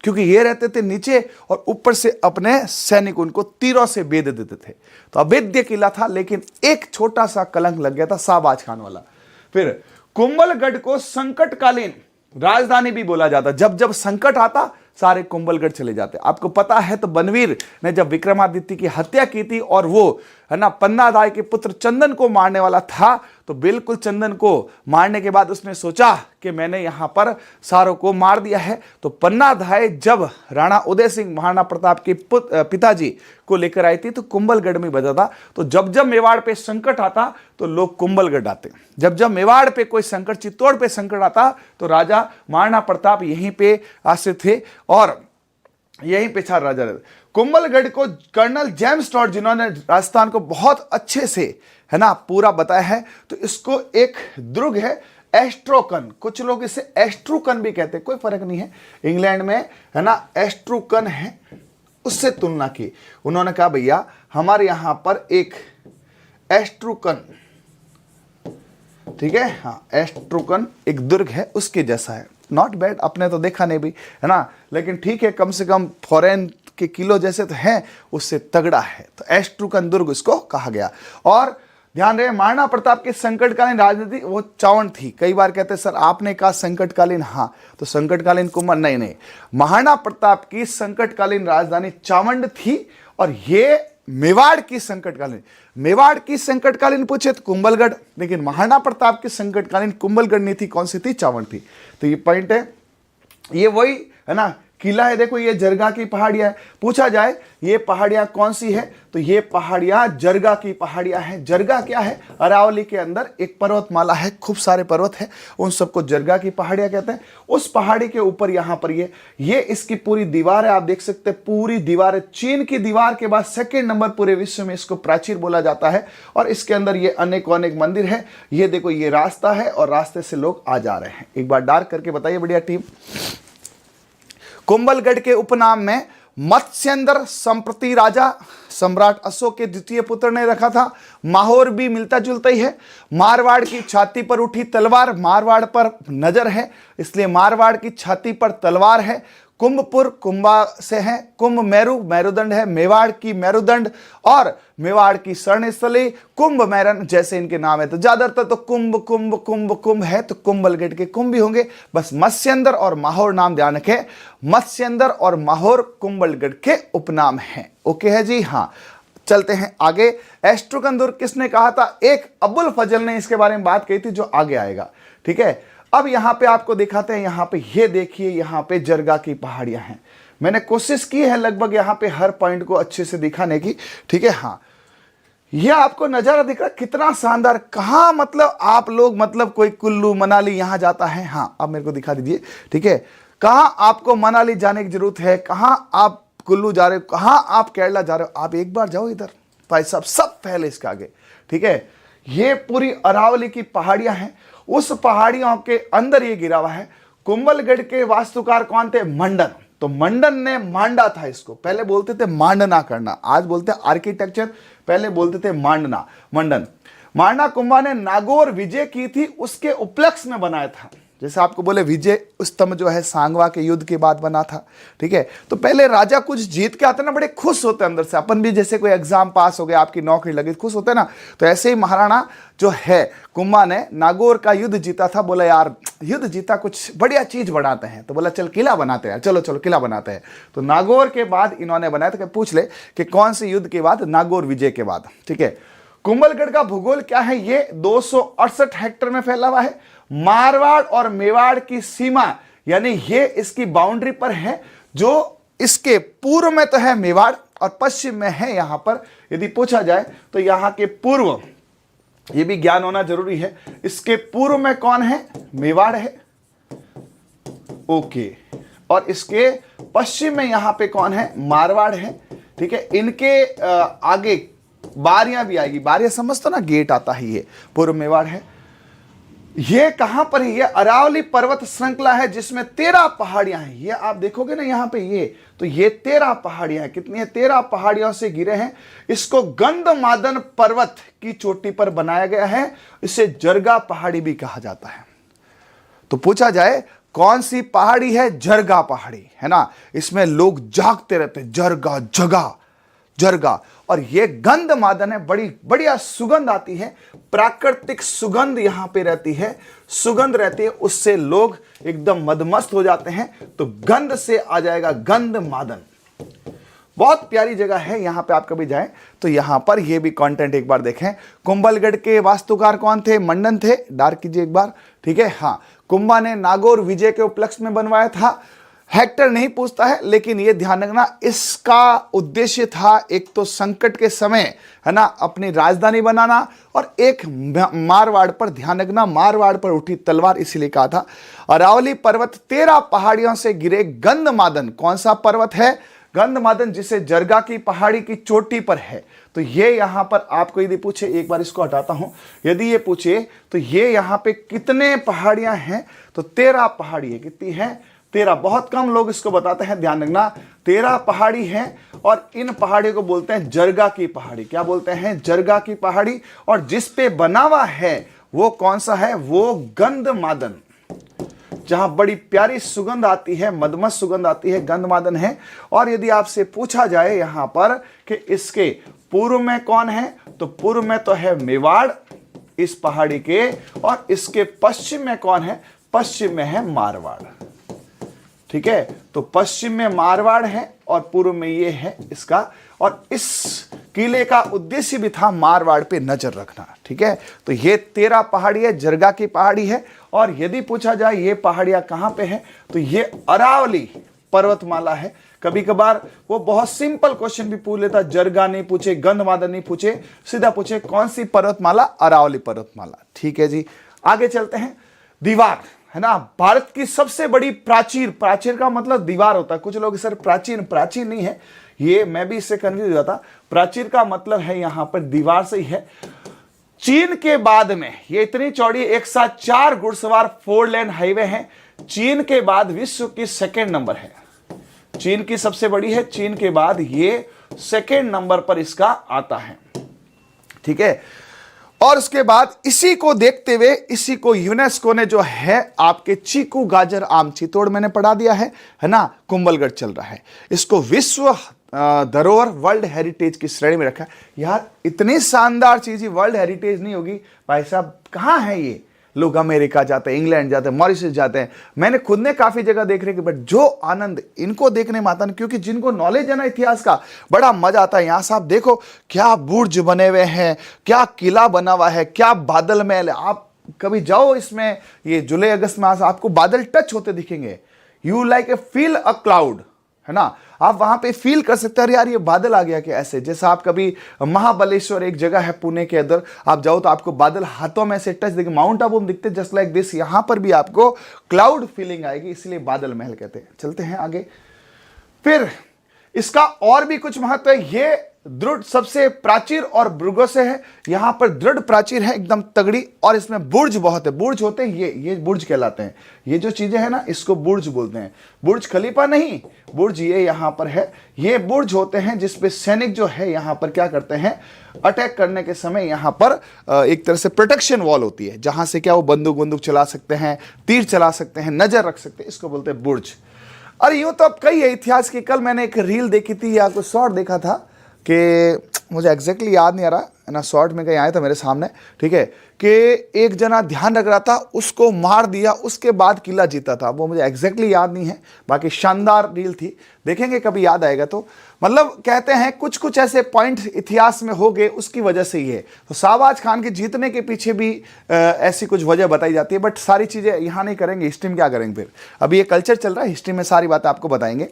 S1: क्योंकि ये रहते थे नीचे और ऊपर से अपने सैनिक उनको तीरों से बेध देते थे। तो अभेद्य किला था, लेकिन एक छोटा सा कलंक लग गया था, शाहबाज खान वाला। फिर कुंभलगढ़ को संकटकालीन राजधानी भी बोला जाता। जब जब संकट आता सारे कुंभलगढ़ चले जाते। आपको पता है तो बनवीर ने जब विक्रमादित्य की हत्या की थी, और वो है ना पन्नाधाय के पुत्र चंदन को मारने वाला था, तो बिल्कुल चंदन को मारने के बाद उसने सोचा कि मैंने यहां पर सारों को मार दिया है। तो पन्नाधाय जब राणा उदय सिंह महाराणा प्रताप के पिताजी को लेकर आई थी, तो कुंभलगढ़ में बजा था। तो जब जब मेवाड़ पे संकट आता तो लोग कुंभलगढ़ आते, जब जब मेवाड़ पे कोई संकट, चित्तौड़ पे संकट आता, तो राजा महाराणा प्रताप यहीं पे आश्रित थे और यहीं पे छार राजा रहते। कुंभलगढ़ को कर्नल जेम्स टॉड, जिन्होंने राजस्थान को बहुत अच्छे से है ना पूरा बताया है, तो इसको एक दुर्ग है एस्ट्रोकन, कुछ लोग इसे एस्ट्रूकन भी कहते हैं, कोई फर्क नहीं है, इंग्लैंड में है ना एस्ट्रूकन है, उससे तुलना की। उन्होंने कहा भैया हमारे यहां पर एक एस्ट्रूकन, ठीक है, हाँ एस्ट्रूकन एक दुर्ग है, उसके जैसा है, नॉट बैड, अपने तो देखा नहीं भी है ना, लेकिन ठीक है, कम से कम फॉरेन के किलो जैसे तो हैं, उससे तगड़ा है। तो एस्ट्रूकन दुर्ग इसको कहा गया। और ध्यान रहे, महाराणा प्रताप की संकटकालीन राजनीति वो चावंड थी। कई बार कहते हैं सर आपने कहा संकटकालीन, हाँ तो संकटकालीन कुंभा नहीं नहीं, महाराणा प्रताप की संकटकालीन राजधानी चावंड थी और ये मेवाड़ की संकटकालीन, मेवाड़ की संकटकालीन पूछे तो कुंभलगढ़, लेकिन महाराणा प्रताप की संकटकालीन कुंभलगढ़ नहीं थी, कौन सी थी? चावंड थी। तो ये पॉइंट है, ये वही है ना किला है। देखो ये जरगा की पहाड़ियां है, पूछा जाए ये पहाड़ियां कौन सी है तो ये पहाड़ियां जरगा की पहाड़ियां हैं। जरगा क्या है? अरावली के अंदर एक पर्वतमाला है, खूब सारे पर्वत है, उन सबको जरगा की पहाड़ियां कहते हैं। उस पहाड़ी के ऊपर यहां पर ये इसकी पूरी दीवार है, आप देख सकते हैं पूरी दीवार है। चीन की दीवार के बाद सेकेंड नंबर पूरे विश्व में इसको प्राचीर बोला जाता है और इसके अंदर ये अनेक अनेक मंदिर है। ये देखो ये रास्ता है और रास्ते से लोग आ जा रहे हैं। एक बार डार्क करके बताइए बढ़िया टीम। कुंभलगढ़ के उपनाम में मत्स्येंद्र संप्रति राजा सम्राट अशोक के द्वितीय पुत्र ने रखा था। माहौर भी मिलता जुलता ही है। मारवाड़ की छाती पर उठी तलवार, मारवाड़ पर नजर है इसलिए मारवाड़ की छाती पर तलवार है। कुंभपुर कुंभा से है, कुंभ मेरु मेरुदंड है, मेवाड़ की मेरुदंड और मेवाड़ की स्वर्णस्थली, कुंभ मैरन जैसे इनके नाम है। तो ज्यादातर तो कुंभ कुंभ कुंभ कुंभ है तो कुंभलगढ़ के कुंभ भी होंगे। बस मत्स्येंद्र और माहौर नाम ध्यान रखें, मत्स्येंद्र और माहौर कुंभलगढ़ के उपनाम हैं। ओके है जी, हाँ चलते हैं आगे। एस्ट्रोकंदुर किसने कहा था? एक अबुल फजल ने इसके बारे में बात कही थी जो आगे आएगा। ठीक है, अब यहां पे आपको दिखाते हैं, यहां पे ये देखिए यहां पे जरगा की पहाड़ियां हैं। मैंने कोशिश की है लगभग यहां पे हर पॉइंट को अच्छे से दिखाने की। ठीक है, हाँ ये आपको नजारा दिख रहा कितना शानदार। कहां मतलब आप लोग मतलब कोई कुल्लू मनाली यहां जाता है, हाँ अब मेरे को दिखा दीजिए। ठीक है, कहां आपको मनाली जाने की जरूरत है, कहां आप कुल्लू जा रहे हो, कहां आप केरला जा रहे हो, आप एक बार जाओ इधर भाई साहब, सब पहले इसके आगे। ठीक है, ये पूरी अरावली की पहाड़ियां हैं, उस पहाड़ियों के अंदर ये गिरा हुआ है। कुंभलगढ़ के वास्तुकार कौन थे? मंडन। तो मंडन ने मांडा था इसको, पहले बोलते थे मांडना करना, आज बोलते हैं आर्किटेक्चर, पहले बोलते थे मांडना। मंडन मांडा कुंभा ने नागौर विजय की थी, उसके उपलक्ष्य में बनाया था। जैसे आपको बोले विजय स्तंभ जो है सांगवा के युद्ध के बाद बना था। ठीक है, तो पहले राजा कुछ जीत के आते ना, बड़े खुश होते अंदर से। अपन भी जैसे कोई एग्जाम पास हो गया, आपकी नौकरी लगी, खुश होते ना, तो ऐसे ही महाराणा जो है कुंभा ने नागौर का युद्ध जीता था। बोला यार युद्ध जीता, कुछ बढ़िया चीज बनाते हैं, तो बोला चल किला बनाते हैं, चलो चलो किला बनाते हैं। तो नागौर के बाद इन्होंने बनाया था। पूछ ले कि कौन से युद्ध के बाद? नागौर विजय के बाद। ठीक है, कुंभलगढ़ का भूगोल क्या है? ये 268 हेक्टेयर में फैला हुआ है। मारवाड़ और मेवाड़ की सीमा यानी ये इसकी बाउंड्री पर है, जो इसके पूर्व में तो है मेवाड़ और पश्चिम में है यहां पर। यदि पूछा जाए तो यहां के पूर्व, ये भी ज्ञान होना जरूरी है, इसके पूर्व में कौन है? मेवाड़ है। ओके, और इसके पश्चिम में यहां पे कौन है? मारवाड़ है। ठीक है, इनके आगे बारियां भी आएगी, बारियां समझते ना, गेट आता है, ये पूर्व मेवाड़ है। ये कहां पर है? ये अरावली पर्वत श्रृंखला है जिसमें 13 पहाड़ियां हैं। ये आप देखोगे ना यहां पे, ये तो ये 13 पहाड़ियां हैं। कितनी है? 13 पहाड़ियों से घिरे हैं। इसको गंधमादन पर्वत की चोटी पर बनाया गया है, इसे जरगा पहाड़ी भी कहा जाता है। तो पूछा जाए कौन सी पहाड़ी है? जरगा पहाड़ी है ना, इसमें लोग जागते रहते, जरगा जगा जरगा। और ये गंधमादन है, बड़ी बढ़िया सुगंध आती है, प्राकृतिक सुगंध यहां पे रहती है, सुगंध रहती है, उससे लोग एकदम मदमस्त हो जाते हैं। तो गंध से आ जाएगा गंधमादन। बहुत प्यारी जगह है, यहां पे आप कभी जाएं तो यहां पर ये भी कंटेंट एक बार देखें। कुंभलगढ़ के वास्तुकार कौन थे? मंडन थे। डार्क कीजिए एक बार। ठीक है, हाँ कुंभा ने नागौर विजय के उपलक्ष्य में बनवाया था। हेक्टर नहीं पूछता है, लेकिन यह ध्यान रखना इसका उद्देश्य था एक तो संकट के समय है ना अपनी राजधानी बनाना, और एक मारवाड़ पर ध्यान रखना, मारवाड़ पर उठी तलवार, इसीलिए कहा था। अरावली पर्वत 13 पहाड़ियों से घिरे गंधमादन, कौन सा पर्वत है? गंधमादन, जिसे जरगा की पहाड़ी की चोटी पर है। तो ये यहां पर आपको यदि पूछे, एक बार इसको हटाता हूं, यदि ये पूछे तो ये यहां पे कितने पहाड़ियां हैं? तो 13 पहाड़ी है। कितनी है? 13। बहुत कम लोग इसको बताते हैं, ध्यान रखना 13 पहाड़ी हैं, और इन पहाड़ियों को बोलते हैं जरगा की पहाड़ी। क्या बोलते हैं? जरगा की पहाड़ी। और जिस पे बना हुआ है वो कौन सा है? वो गंधमादन, जहां बड़ी प्यारी सुगंध आती है, मदमस्त सुगंध आती है, गंधमादन है। और यदि आपसे पूछा जाए यहां पर कि इसके पूर्व में कौन है? तो पूर्व में तो है मेवाड़ इस पहाड़ी के, और इसके पश्चिम में कौन है? पश्चिम में है मारवाड़। ठीक है, तो पश्चिम में मारवाड़ है और पूर्व में ये है इसका, और इस किले का उद्देश्य भी था मारवाड़ पे नजर रखना। ठीक है, तो ये 13 पहाड़ी है, जरगा की पहाड़ी है। और यदि पूछा जाए ये पहाड़ियां कहां पे है, तो ये अरावली पर्वतमाला है। कभी कभार वो बहुत सिंपल क्वेश्चन भी पूछ लेता, जरगा नहीं पूछे, गंधमादन नहीं पूछे, सीधा पूछे कौन सी पर्वतमाला? अरावली पर्वतमाला। ठीक है जी, आगे चलते हैं। दीवार है ना, भारत की सबसे बड़ी प्राचीर, प्राचीर का मतलब दीवार होता है। कुछ लोग सर प्राचीन, प्राचीन नहीं है, ये मैं भी इससे कंफ्यूज हो जाता। प्राचीर का मतलब है यहां पर दीवार से ही है। चीन के बाद में ये इतनी चौड़ी, एक साथ 4 घुड़सवार 4 लेन हाईवे है। चीन के बाद विश्व की सेकेंड नंबर है, चीन की सबसे बड़ी है, चीन के बाद ये सेकेंड नंबर पर इसका आता है। ठीक है, और उसके बाद इसी को देखते हुए, इसी को यूनेस्को ने जो है आपके चीकू, गाजर, आम, चितौड़ मैंने पढ़ा दिया है ना, कुंभलगढ़ चल रहा है, इसको विश्व धरोहर वर्ल्ड हेरिटेज की श्रेणी में रखा है। यार इतनी शानदार चीज ही वर्ल्ड हेरिटेज नहीं होगी भाई साहब? कहां है ये? लोग अमेरिका जाते हैं, इंग्लैंड जाते हैं, मॉरिशस जाते हैं, मैंने खुद ने काफी जगह देख रहे, बट जो आनंद इनको देखने में आता है, क्योंकि जिनको नॉलेज है ना इतिहास का, बड़ा मजा आता है। यहां से आप देखो क्या बुर्ज बने हुए हैं, क्या किला बना हुआ है, क्या बादल महल। आप कभी जाओ इसमें, ये जुलाई अगस्त में आपको बादल टच होते दिखेंगे। You like a feel a cloud, है ना, आप वहां पे फील कर सकते हैं, यार ये बादल आ गया क्या? ऐसे जैसा आप कभी महाबलेश्वर एक जगह है पुणे के अंदर, आप जाओ तो आपको बादल हाथों में से टच देंगे, माउंट आबू में दिखते जस्ट लाइक दिस, यहां पर भी आपको क्लाउड फीलिंग आएगी, इसलिए बादल महल कहते हैं। चलते हैं आगे। फिर इसका और भी कुछ महत्व है। ये दृढ़ सबसे प्राचीर और बुर्गों से है, यहां पर दृढ़ प्राचीर है एकदम तगड़ी, और इसमें बुर्ज बहुत है। बुर्ज होते हैं ये बुर्ज कहलाते हैं। ये जो चीजें हैं ना, इसको बुर्ज बोलते हैं। बुर्ज खलीफा नहीं, बुर्ज ये यहां पर है। ये बुर्ज होते हैं जिसपे सैनिक जो है यहां पर क्या करते हैं, अटैक करने के समय यहां पर एक तरह से प्रोटेक्शन वॉल होती है, जहां से क्या वो बंदूक चला सकते हैं, तीर चला सकते हैं, नजर रख सकते हैं, इसको बोलते हैं बुर्ज। और यूं तो अब कई है इतिहास की। कल मैंने एक रील देखी थी या कुछ शॉर्ट देखा था कि मुझे एग्जैक्टली याद नहीं आ रहा है ना, शॉर्ट में कहीं आया था मेरे सामने। ठीक है, कि एक जना ध्यान रख रहा था, उसको मार दिया, उसके बाद किला जीता था। वो मुझे एग्जैक्टली याद नहीं है, बाकी शानदार रील थी, देखेंगे कभी याद आएगा तो। मतलब कहते हैं कुछ कुछ ऐसे पॉइंट इतिहास में हो गए, उसकी वजह से ही है। तो शाहबाज खान के जीतने के पीछे भी ऐसी कुछ वजह बताई जाती है, बट सारी चीज़ें यहाँ नहीं करेंगे, हिस्ट्री में क्या करेंगे फिर। अभी ये कल्चर चल रहा है, हिस्ट्री में सारी बातें आपको बताएंगे।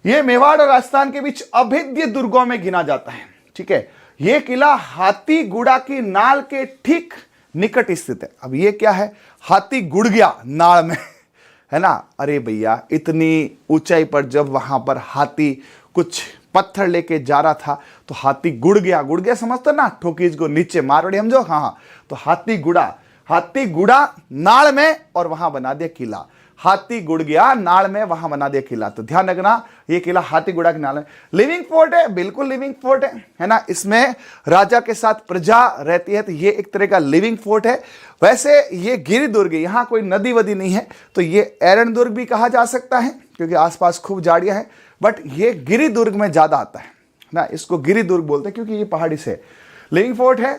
S1: ये मेवाड़ और राजस्थान के बीच अभेद्य दुर्गों में गिना जाता है। ठीक है, यह किला हाथीगुड़ा की नाल के ठीक निकट स्थित है। अब ये क्या है, हाथी गुड़ गया नाल में, है ना। अरे भैया इतनी ऊंचाई पर जब वहां पर हाथी कुछ पत्थर लेके जा रहा था तो हाथी गुड़ गया समझते ना, ठोकीज को नीचे मारवाड़ी समझो। हाँ, तो हाथी गुड़ा नाल में, और वहां बना दिया किला। हाथी गुड़ गया नाल में, वहां बना दिया किला। तो ध्यान रखना, ये किला हाथीगुड़ा के नाल में। लिविंग फोर्ट है, बिल्कुल लिविंग फोर्ट है ना। इसमें राजा के साथ प्रजा रहती है, तो ये एक तरह का लिविंग फोर्ट है। वैसे ये गिरि दुर्ग है, यहां कोई नदी वदी नहीं है, तो ये एरन दुर्ग भी कहा जा सकता है, क्योंकि आसपास खूब झाड़ियां हैं, बट ये गिरि दुर्ग में ज्यादा आता है ना। इसको गिरि दुर्ग बोलते हैं क्योंकि ये पहाड़ी से। लिविंग फोर्ट है।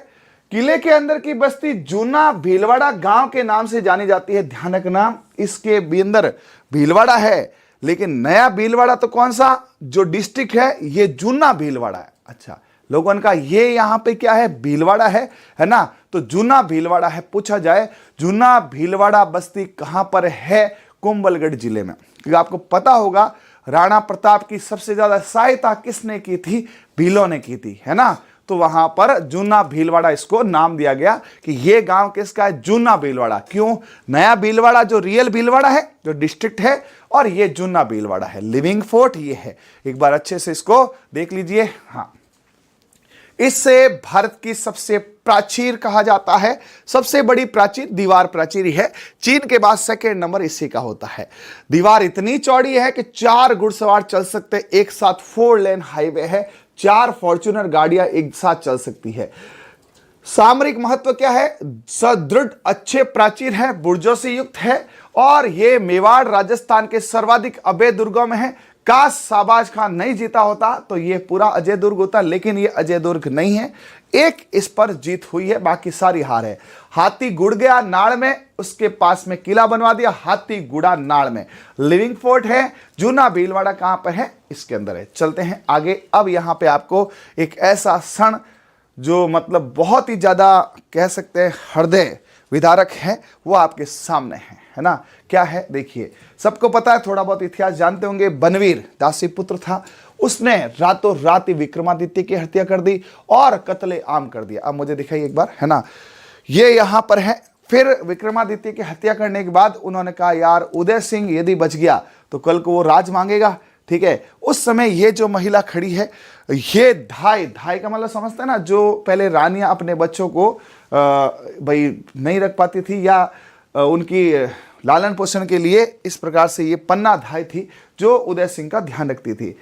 S1: किले के अंदर की बस्ती जूना भीलवाड़ा गांव के नाम से जानी जाती है। ध्यान रखना, इसके भी अंदर भीलवाड़ा है, लेकिन नया भीलवाड़ा तो कौन सा जो डिस्ट्रिक्ट है, ये जूना भीलवाड़ा है। अच्छा, लोगों का ये यहां पे क्या है, भीलवाड़ा है ना। तो जूना भीलवाड़ा है। पूछा जाए जूना भीलवाड़ा बस्ती कहां पर है, कुंभलगढ़ जिले में। क्योंकि आपको पता होगा राणा प्रताप की सबसे ज्यादा सहायता किसने की थी, भीलों ने की थी, है ना। तो वहां पर जूना भीलवाड़ा इसको नाम दिया गया कि ये गांव किसका है, जूना भीलवाड़ा। क्यों, नया भीलवाड़ा जो रियल भीलवाड़ा है, जो डिस्ट्रिक्ट है, और ये जूना भीलवाड़ा है। लिविंग फोर्ट ये है, एक बार अच्छे से इसको देख लीजिए। हाँ, इससे भारत की सबसे प्राचीर कहा जाता है, सबसे बड़ी प्राचीर दीवार प्राचीर ही है। चीन के बाद सेकेंड नंबर इसी का होता है। दीवार इतनी चौड़ी है कि 4 घुड़सवार चल सकते, एक साथ 4 लेन हाईवे है, 4 फॉर्च्यूनर गाड़ियां एक साथ चल सकती है। सामरिक महत्व क्या है, सुदृढ़ अच्छे प्राचीर है, बुर्जों से युक्त है, और ये मेवाड़ राजस्थान के सर्वाधिक अभेद दुर्गों में है। काश शाहबाज खान नहीं जीता होता तो ये पूरा अजय दुर्ग होता, लेकिन ये अजय दुर्ग नहीं है। एक इस पर जीत हुई है, बाकी सारी हार है। हाथी गुड़ गया नाड़ में, उसके पास में किला बनवा दिया, हाथी गुड़ा नाड़ में। लिविंग फोर्ट है, जूना भीलवाड़ा कहां पर है, इसके अंदर है। चलते हैं आगे। अब यहां पे आपको एक ऐसा क्षण जो मतलब बहुत ही ज्यादा कह सकते हैं हृदय विदारक है, वो आपके सामने है ना। क्या है देखिए, सबको पता है, थोड़ा बहुत इतिहास जानते होंगे। बनवीर दासी पुत्र था, उसने रातों रात ही विक्रमादित्य की हत्या कर दी और कत्ले आम कर दिया। अब मुझे दिखाइए एक बार, है ना, ये यहां पर है। फिर विक्रमादित्य की हत्या करने के बाद उन्होंने कहा यार उदय सिंह यदि बच गया तो कल को वो राज मांगेगा, ठीक है। उस समय ये जो महिला खड़ी है, ये धाई का मतलब समझते हैं ना, जो पहले रानियां अपने बच्चों को भाई नहीं रख पाती थी या उनकी लालन पोषण के लिए, इस प्रकार से ये पन्ना धाई थी जो उदय सिंह का ध्यान रखती थी।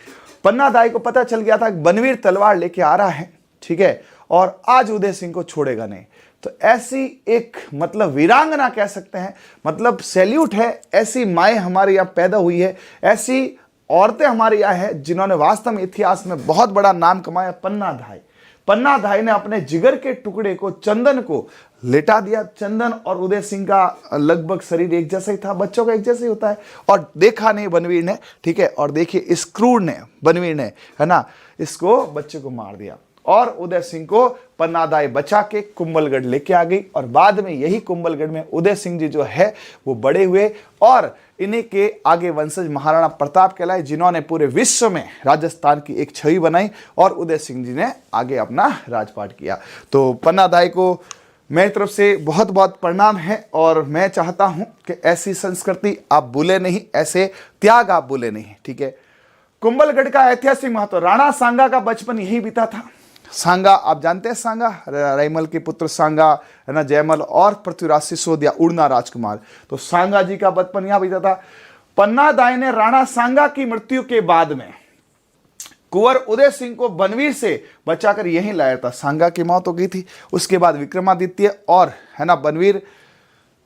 S1: पन्ना धाई को पता चल गया था बनवीर तलवार लेके आ रहा है, ठीक है, और आज उदय सिंह को छोड़ेगा नहीं। तो ऐसी एक मतलब वीरांगना कह सकते हैं, मतलब सैल्यूट है, ऐसी माएँ हमारे यहाँ पैदा हुई है, ऐसी औरतें हमारे यहाँ है जिन्होंने वास्तव में इतिहास में बहुत बड़ा नाम कमाया। पन्ना धाई ने अपने जिगर के टुकड़े को, चंदन को लेटा दिया। चंदन और उदय सिंह का लगभग शरीर एक जैसा ही था, बच्चों का एक जैसा ही होता है, और देखा नहीं बनवीर ने, ठीक है। और देखिए इस क्रूर ने, बनवीर ने, है ना, इसको बच्चे को मार दिया और उदय सिंह को पन्ना धाई बचा के कुंभलगढ़ लेके आ गई। और बाद में यही कुंभलगढ़ में उदय सिंह जी जो है वो बड़े हुए और इन्हीं के आगे वंशज महाराणा प्रताप कहलाए, जिन्होंने पूरे विश्व में राजस्थान की एक छवि बनाई और उदय सिंह जी ने आगे अपना राजपाट किया। तो पन्ना धाई को मेरी तरफ से बहुत बहुत प्रणाम है, और मैं चाहता हूं कि ऐसी संस्कृति आप भूले नहीं, ऐसे त्याग आप भूले नहीं, ठीक है। कुंभलगढ़ का ऐतिहासिक महत्व, राणा सांगा का बचपन यही बीता था। सांगा आप जानते हैं, सांगा रैमल के पुत्र सांगा, है ना, जयमल और पृथ्वीराज सिसोदिया उड़ना राजकुमार, तो सांगा जी का बचपन यहां बीता था। पन्ना धाई ने राणा सांगा की मृत्यु के बाद में कुंवर उदय सिंह को बनवीर से बचाकर यहीं लाया था। सांगा की मौत हो गई थी, उसके बाद विक्रमादित्य और, है ना, बनवीर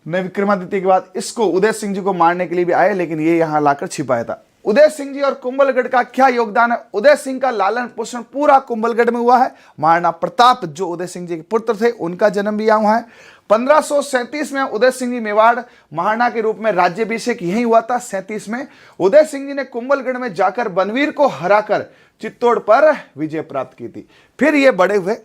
S1: ने विक्रमादित्य के बाद इसको उदय सिंह जी को मारने के लिए भी आए, लेकिन ये यहां लाकर छिपाया था। उदय सिंह जी और कुंभलगढ़ का क्या योगदान है? उदय सिंह का लालन पोषण पूरा कुंभलगढ़ में हुआ है। महाराणा प्रताप जो उदय सिंह जी के पुत्र थे, उनका जन्म भी यहाँ हुआ है। 1537 में उदय सिंह जी मेवाड़ महाराणा के रूप में राज्याभिषेक यही हुआ था। 37 में उदय सिंह जी ने कुंभलगढ़ में जाकर बनवीर को हराकर चित्तौड़ पर विजय प्राप्त की थी। फिर ये बड़े हुए,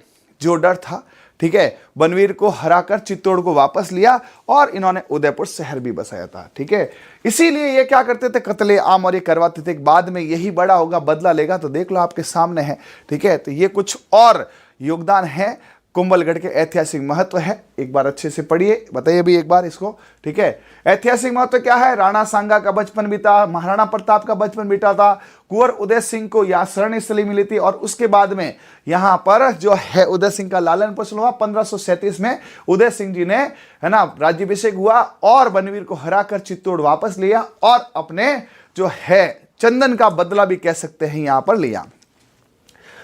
S1: जो डर था, ठीक है, बनवीर को हराकर चित्तौड़ को वापस लिया और इन्होंने उदयपुर शहर भी बसाया था, ठीक है। इसीलिए ये क्या करते थे, कत्ले आम और ये करवाते थे। बाद में यही बड़ा होगा, बदला लेगा, तो देख लो आपके सामने है, ठीक है। तो ये कुछ और योगदान है, कुंभलगढ़ के ऐतिहासिक महत्व है। एक बार अच्छे से पढ़िए, बताइए भी एक बार इसको, ठीक है। ऐतिहासिक महत्व क्या है? राणा सांगा का बचपन बीता, महाराणा प्रताप का बचपन बीता था, कुंवर उदय सिंह को यहाँ शरण स्थली मिली थी, और उसके बाद में यहाँ पर जो है उदय सिंह का लालन पोषण हुआ। 1537 में उदय सिंह जी ने, है ना, राज्याभिषेक हुआ और बनवीर को हराकर चित्तौड़ वापस लिया और अपने जो है चंदन का बदला भी कह सकते हैं यहाँ पर लिया।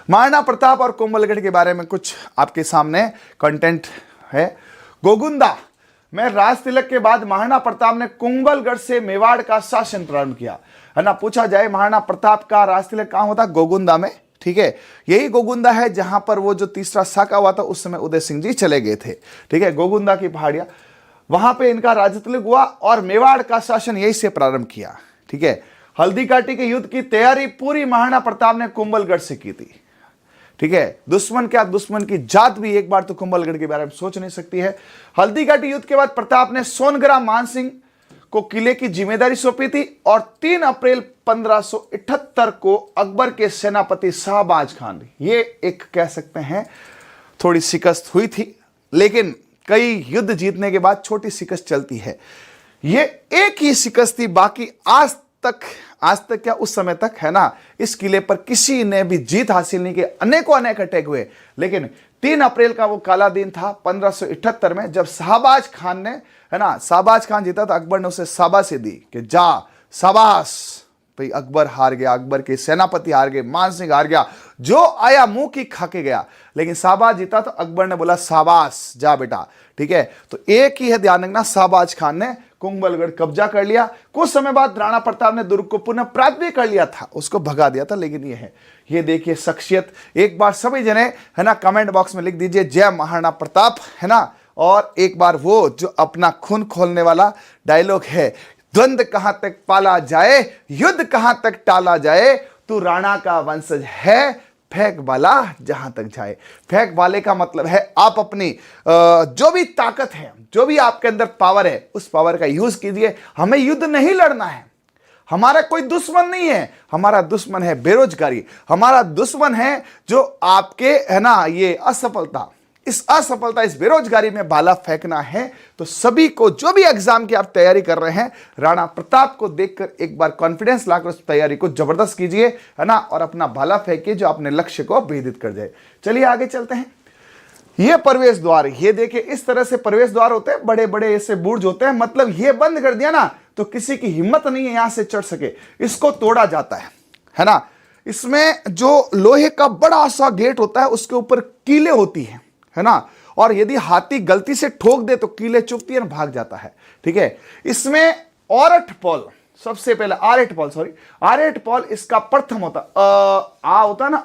S1: महाराणा प्रताप और कुंभलगढ़ के बारे में कुछ आपके सामने कंटेंट है। गोगुंदा में राज तिलक के बाद महाराणा प्रताप ने कुंभलगढ़ से मेवाड़ का शासन प्रारंभ किया, है ना। पूछा जाए महाराणा प्रताप का राज तिलक कहां होता? गोगुंदा में, ठीक है। यही गोगुंदा है जहां पर वो जो तीसरा साका हुआ था, उस समय उदय सिंह जी चले गए थे, ठीक है। गोगुंदा की पहाड़ियां, वहां पे इनका राज तिलक हुआ और मेवाड़ का शासन यही से प्रारंभ किया, ठीक है। हल्दी घाटी के युद्ध की तैयारी पूरी महाराणा प्रताप ने कुंभलगढ़ से की थी, ठीक है। दुश्मन क्या, दुश्मन की जात भी एक बार तो कुंभलगढ़ के बारे में सोच नहीं सकती है। हल्दी घाटी युद्ध के बाद प्रताप ने सोनग्रा मानसिंह को किले की जिम्मेदारी सौंपी थी और 3 अप्रैल 1578 को अकबर के सेनापति शाहबाज खान, ये एक कह सकते हैं थोड़ी शिकस्त हुई थी, लेकिन कई युद्ध जीतने के बाद छोटी शिकस्त चलती है। ये एक ही शिकस्त थी, बाकी आज तक क्या उस समय तक, है ना, इस किले पर किसी ने भी जीत हासिल नहीं की। अनेकों अनेक अटैक हुए, लेकिन 3 अप्रैल का वो काला दिन था 1578 में, जब शाहबाज खान ने, है ना, शाहबाज खान जीता था। अकबर ने उसे शाबाशी दी कि जा शाबाश भाई, अकबर हार गया, अकबर के सेनापति हार गए, मानसिंह हार गया, जो आया मुंह की खा के गया। लेकिन शाहबाज जीता तो अकबर ने बोला शाबाश जा बेटा, ठीक है। तो एक ही है ध्यान रखना, शाहबाज खान ने कुंभलगढ़ कब्जा कर लिया। कुछ समय बाद राणा प्रताप ने दुर्ग को पुनः प्राप्त भी कर लिया था, उसको भगा दिया था। लेकिन ये है, ये देखिए शख्सियत। एक बार सभी जने है ना कमेंट बॉक्स में लिख दीजिए जय महाराणा प्रताप, है ना। और एक बार वो जो अपना खून खोलने वाला डायलॉग है, द्वंद्व कहां तक पाला जाए, युद्ध कहां तक टाला जाए, तू राणा का वंशज है, फेंक बाला जहां तक जाए। फेंक बाले का मतलब है आप अपनी जो भी ताकत है, जो भी आपके अंदर पावर है, उस पावर का यूज कीजिए। हमें युद्ध नहीं लड़ना है, हमारा कोई दुश्मन नहीं है, हमारा दुश्मन है बेरोजगारी, हमारा दुश्मन है जो आपके है ना ये असफलता। इस असफलता, इस बेरोजगारी में भाला फेंकना है। तो सभी को जो भी एग्जाम की आप तैयारी कर रहे हैं, राणा प्रताप को देखकर एक बार कॉन्फिडेंस लाकर उस तैयारी को जबरदस्त कीजिए, है ना, और अपना भाला फेंकिए जो अपने लक्ष्य को भेदित कर जाए। चलिए आगे चलते हैं। ये प्रवेश द्वार, ये देखिए इस तरह से प्रवेश द्वार होते हैं, बड़े बड़े ऐसे बुर्ज होते हैं। मतलब ये बंद कर दिया ना तो किसी की हिम्मत नहीं है यहां से चढ़ सके, इसको तोड़ा जाता है ना। इसमें जो लोहे का बड़ा सा गेट होता है, उसके ऊपर कीलें होती है ना, और यदि हाथी गलती से ठोक दे तो कीले चुभती है और भाग जाता है। ठीक है, इसमें ऑरठ पॉल, सबसे पहले आरेट पॉल इसका प्रथम होता, आ होता ना,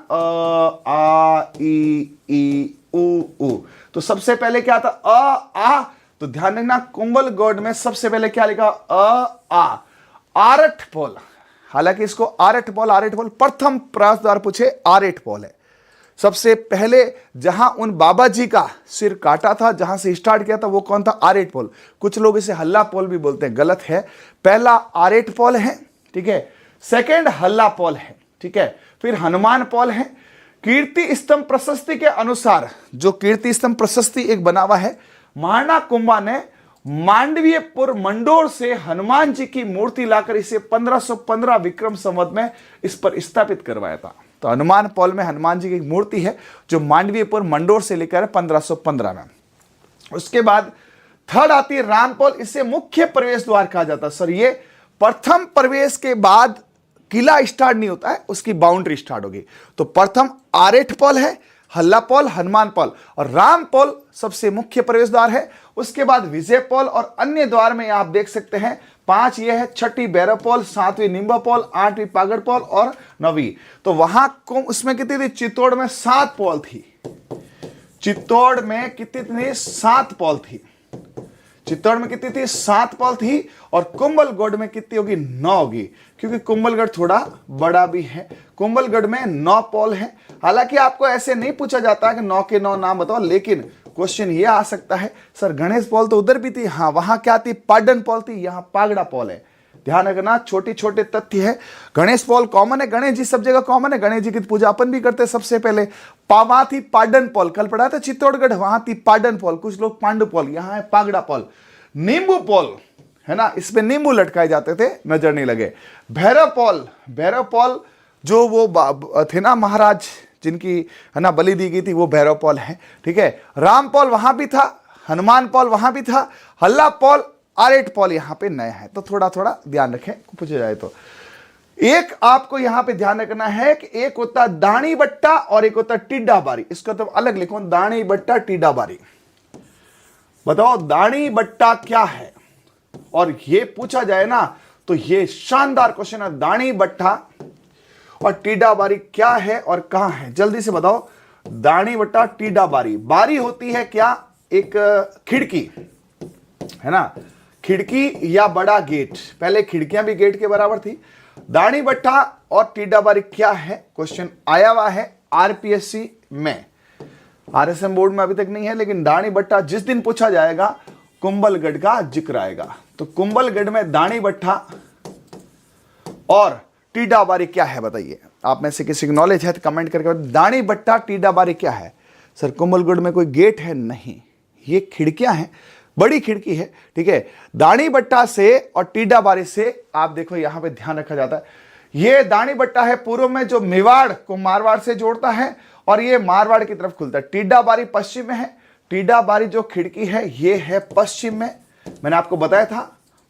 S1: आ ई उ। तो सबसे पहले क्या था, आ। तो ध्यान रखना कुंभलगढ़ में सबसे पहले क्या लिखा, आ। आरठ पॉल, हालांकि इसको आरठ पॉल प्रथम प्रवेश द्वार पूछे आरेट पॉल है। सबसे पहले जहां उन बाबा जी का सिर काटा था, जहां से स्टार्ट किया था, वो कौन था, आरेट पॉल। कुछ लोग इसे हल्ला पॉल भी बोलते हैं, गलत है। पहला आरेट पॉल है, ठीक है। सेकंड हल्ला पॉल है, ठीक है। फिर हनुमान पॉल है। कीर्ति स्तंभ प्रशस्ति के अनुसार, जो कीर्ति स्तंभ प्रशस्ति एक बना हुआ है, महाराणा कुंभा ने मांडवीयपुर मंडोर से हनुमान जी की मूर्ति लाकर इसे 1515 विक्रम संवत में इस पर स्थापित करवाया था। तो हनुमान पॉल में हनुमान जी की मूर्ति है जो मांडवीयपुर मंडोर से लेकर 1515 में। उसके बाद थर्ड आती है राम पॉल, इसे मुख्य प्रवेश द्वार कहा जाता है। सर ये प्रथम प्रवेश के बाद किला स्टार्ट नहीं होता है, उसकी बाउंड्री स्टार्ट होगी। तो प्रथम आरेठ पॉल है, हल्ला पॉल, हनुमान पॉल और राम पॉल सबसे मुख्य प्रवेश द्वार है। उसके बाद विजय पॉल और अन्य द्वार में आप देख सकते हैं 5 ये है, छठी भैरव पॉल, 7वीं निम्बा पॉल, 8वीं पागड़ पॉल और 9वीं। तो वहां को उसमें कितनी थी, चित्तौड़ में 7 पॉल थी। चित्तौड़ में कितनी थी, 7 पॉल थी। चित्तौड़ में कितनी थी, 7 पॉल थी। और कुंभलगढ़ में कितनी होगी, 9 होगी, क्योंकि कुंभलगढ़ थोड़ा बड़ा भी है। कुंभलगढ़ में 9 पॉल है। हालांकि आपको ऐसे नहीं पूछा जाता कि 9 के 9 नाम बताओ, लेकिन क्वेश्चन ये आ सकता है सर गणेश पॉल तो उधर भी थी, हाँ वहां क्या थी, पाडन पॉल थी, यहां पागड़ा पॉल है। ध्यान रखना, छोटे छोटे तथ्य है। गणेश पॉल कॉमन है, गणेश जी सब जगह कॉमन है, गणेश जी की पूजा अपन भी करते हैं। सबसे पहले वहां थी पाडन पॉल, कल पढ़ा था चित्तौड़गढ़, वहां थी पाडन पॉल, कुछ लोग पांडु पॉल, यहां है पागड़ा पॉल। नींबू पॉल है ना, इसमें नींबू लटकाए जाते थे, नजर नहीं लगे। भैरव पॉल जो वो थे ना महाराज जिनकी है ना बलि दी गई थी, वो भैरव पॉल है, ठीक है। राम पॉल वहां भी था, हनुमान पॉल वहां भी था, हल्ला पॉल, आरेट पॉल यहां पे नया है। तो थोड़ा थोड़ा ध्यान रखें, पूछा जाए तो। एक आपको यहां पे ध्यान रखना है कि एक होता दानी बट्टा और एक होता टिड्डा बारी। इसको तो अलग लिखो, दानी बट्टा टिड्डा बारी। बताओ दानी बट्टा क्या है, और ये पूछा जाए ना तो ये शानदार क्वेश्चन है। दानी बट्टा और टीडा बारी क्या है और कहां है, जल्दी से बताओ। दानी बट्टा टीडा बारी, बारी होती है क्या, एक खिड़की है ना, खिड़की या बड़ा गेट। पहले खिड़कियां भी गेट के बराबर थी। दानी बट्टा और टीडा बारी क्या है, क्वेश्चन आया हुआ है आरपीएससी में, आरएसएम बोर्ड में अभी तक नहीं है, लेकिन दानी बट्टा जिस दिन पूछा जाएगा कुंभलगढ़ का जिक्र आएगा। तो कुंभलगढ़ में दानी बट्टा और टीडा बारी क्या है बताइए। आप में से किसी की नॉलेज है तो कमेंट करके बताइए, दानी बट्टा टीडा बारी क्या है। सर कुंभलगढ़ में कोई गेट है, नहीं, ये खिड़कियां हैं, बड़ी खिड़की है, ठीक है। दानी बट्टा से और टीडा बारी से आप देखो यहां पे ध्यान रखा जाता है। ये दानी बट्टा है पूर्व में, जो मेवाड़ को मारवाड़ से जोड़ता है, और ये मारवाड़ की तरफ खुलता है। टीडा बारी पश्चिम में है। टीडा बारी जो खिड़की है ये है पश्चिम में, मैंने आपको बताया था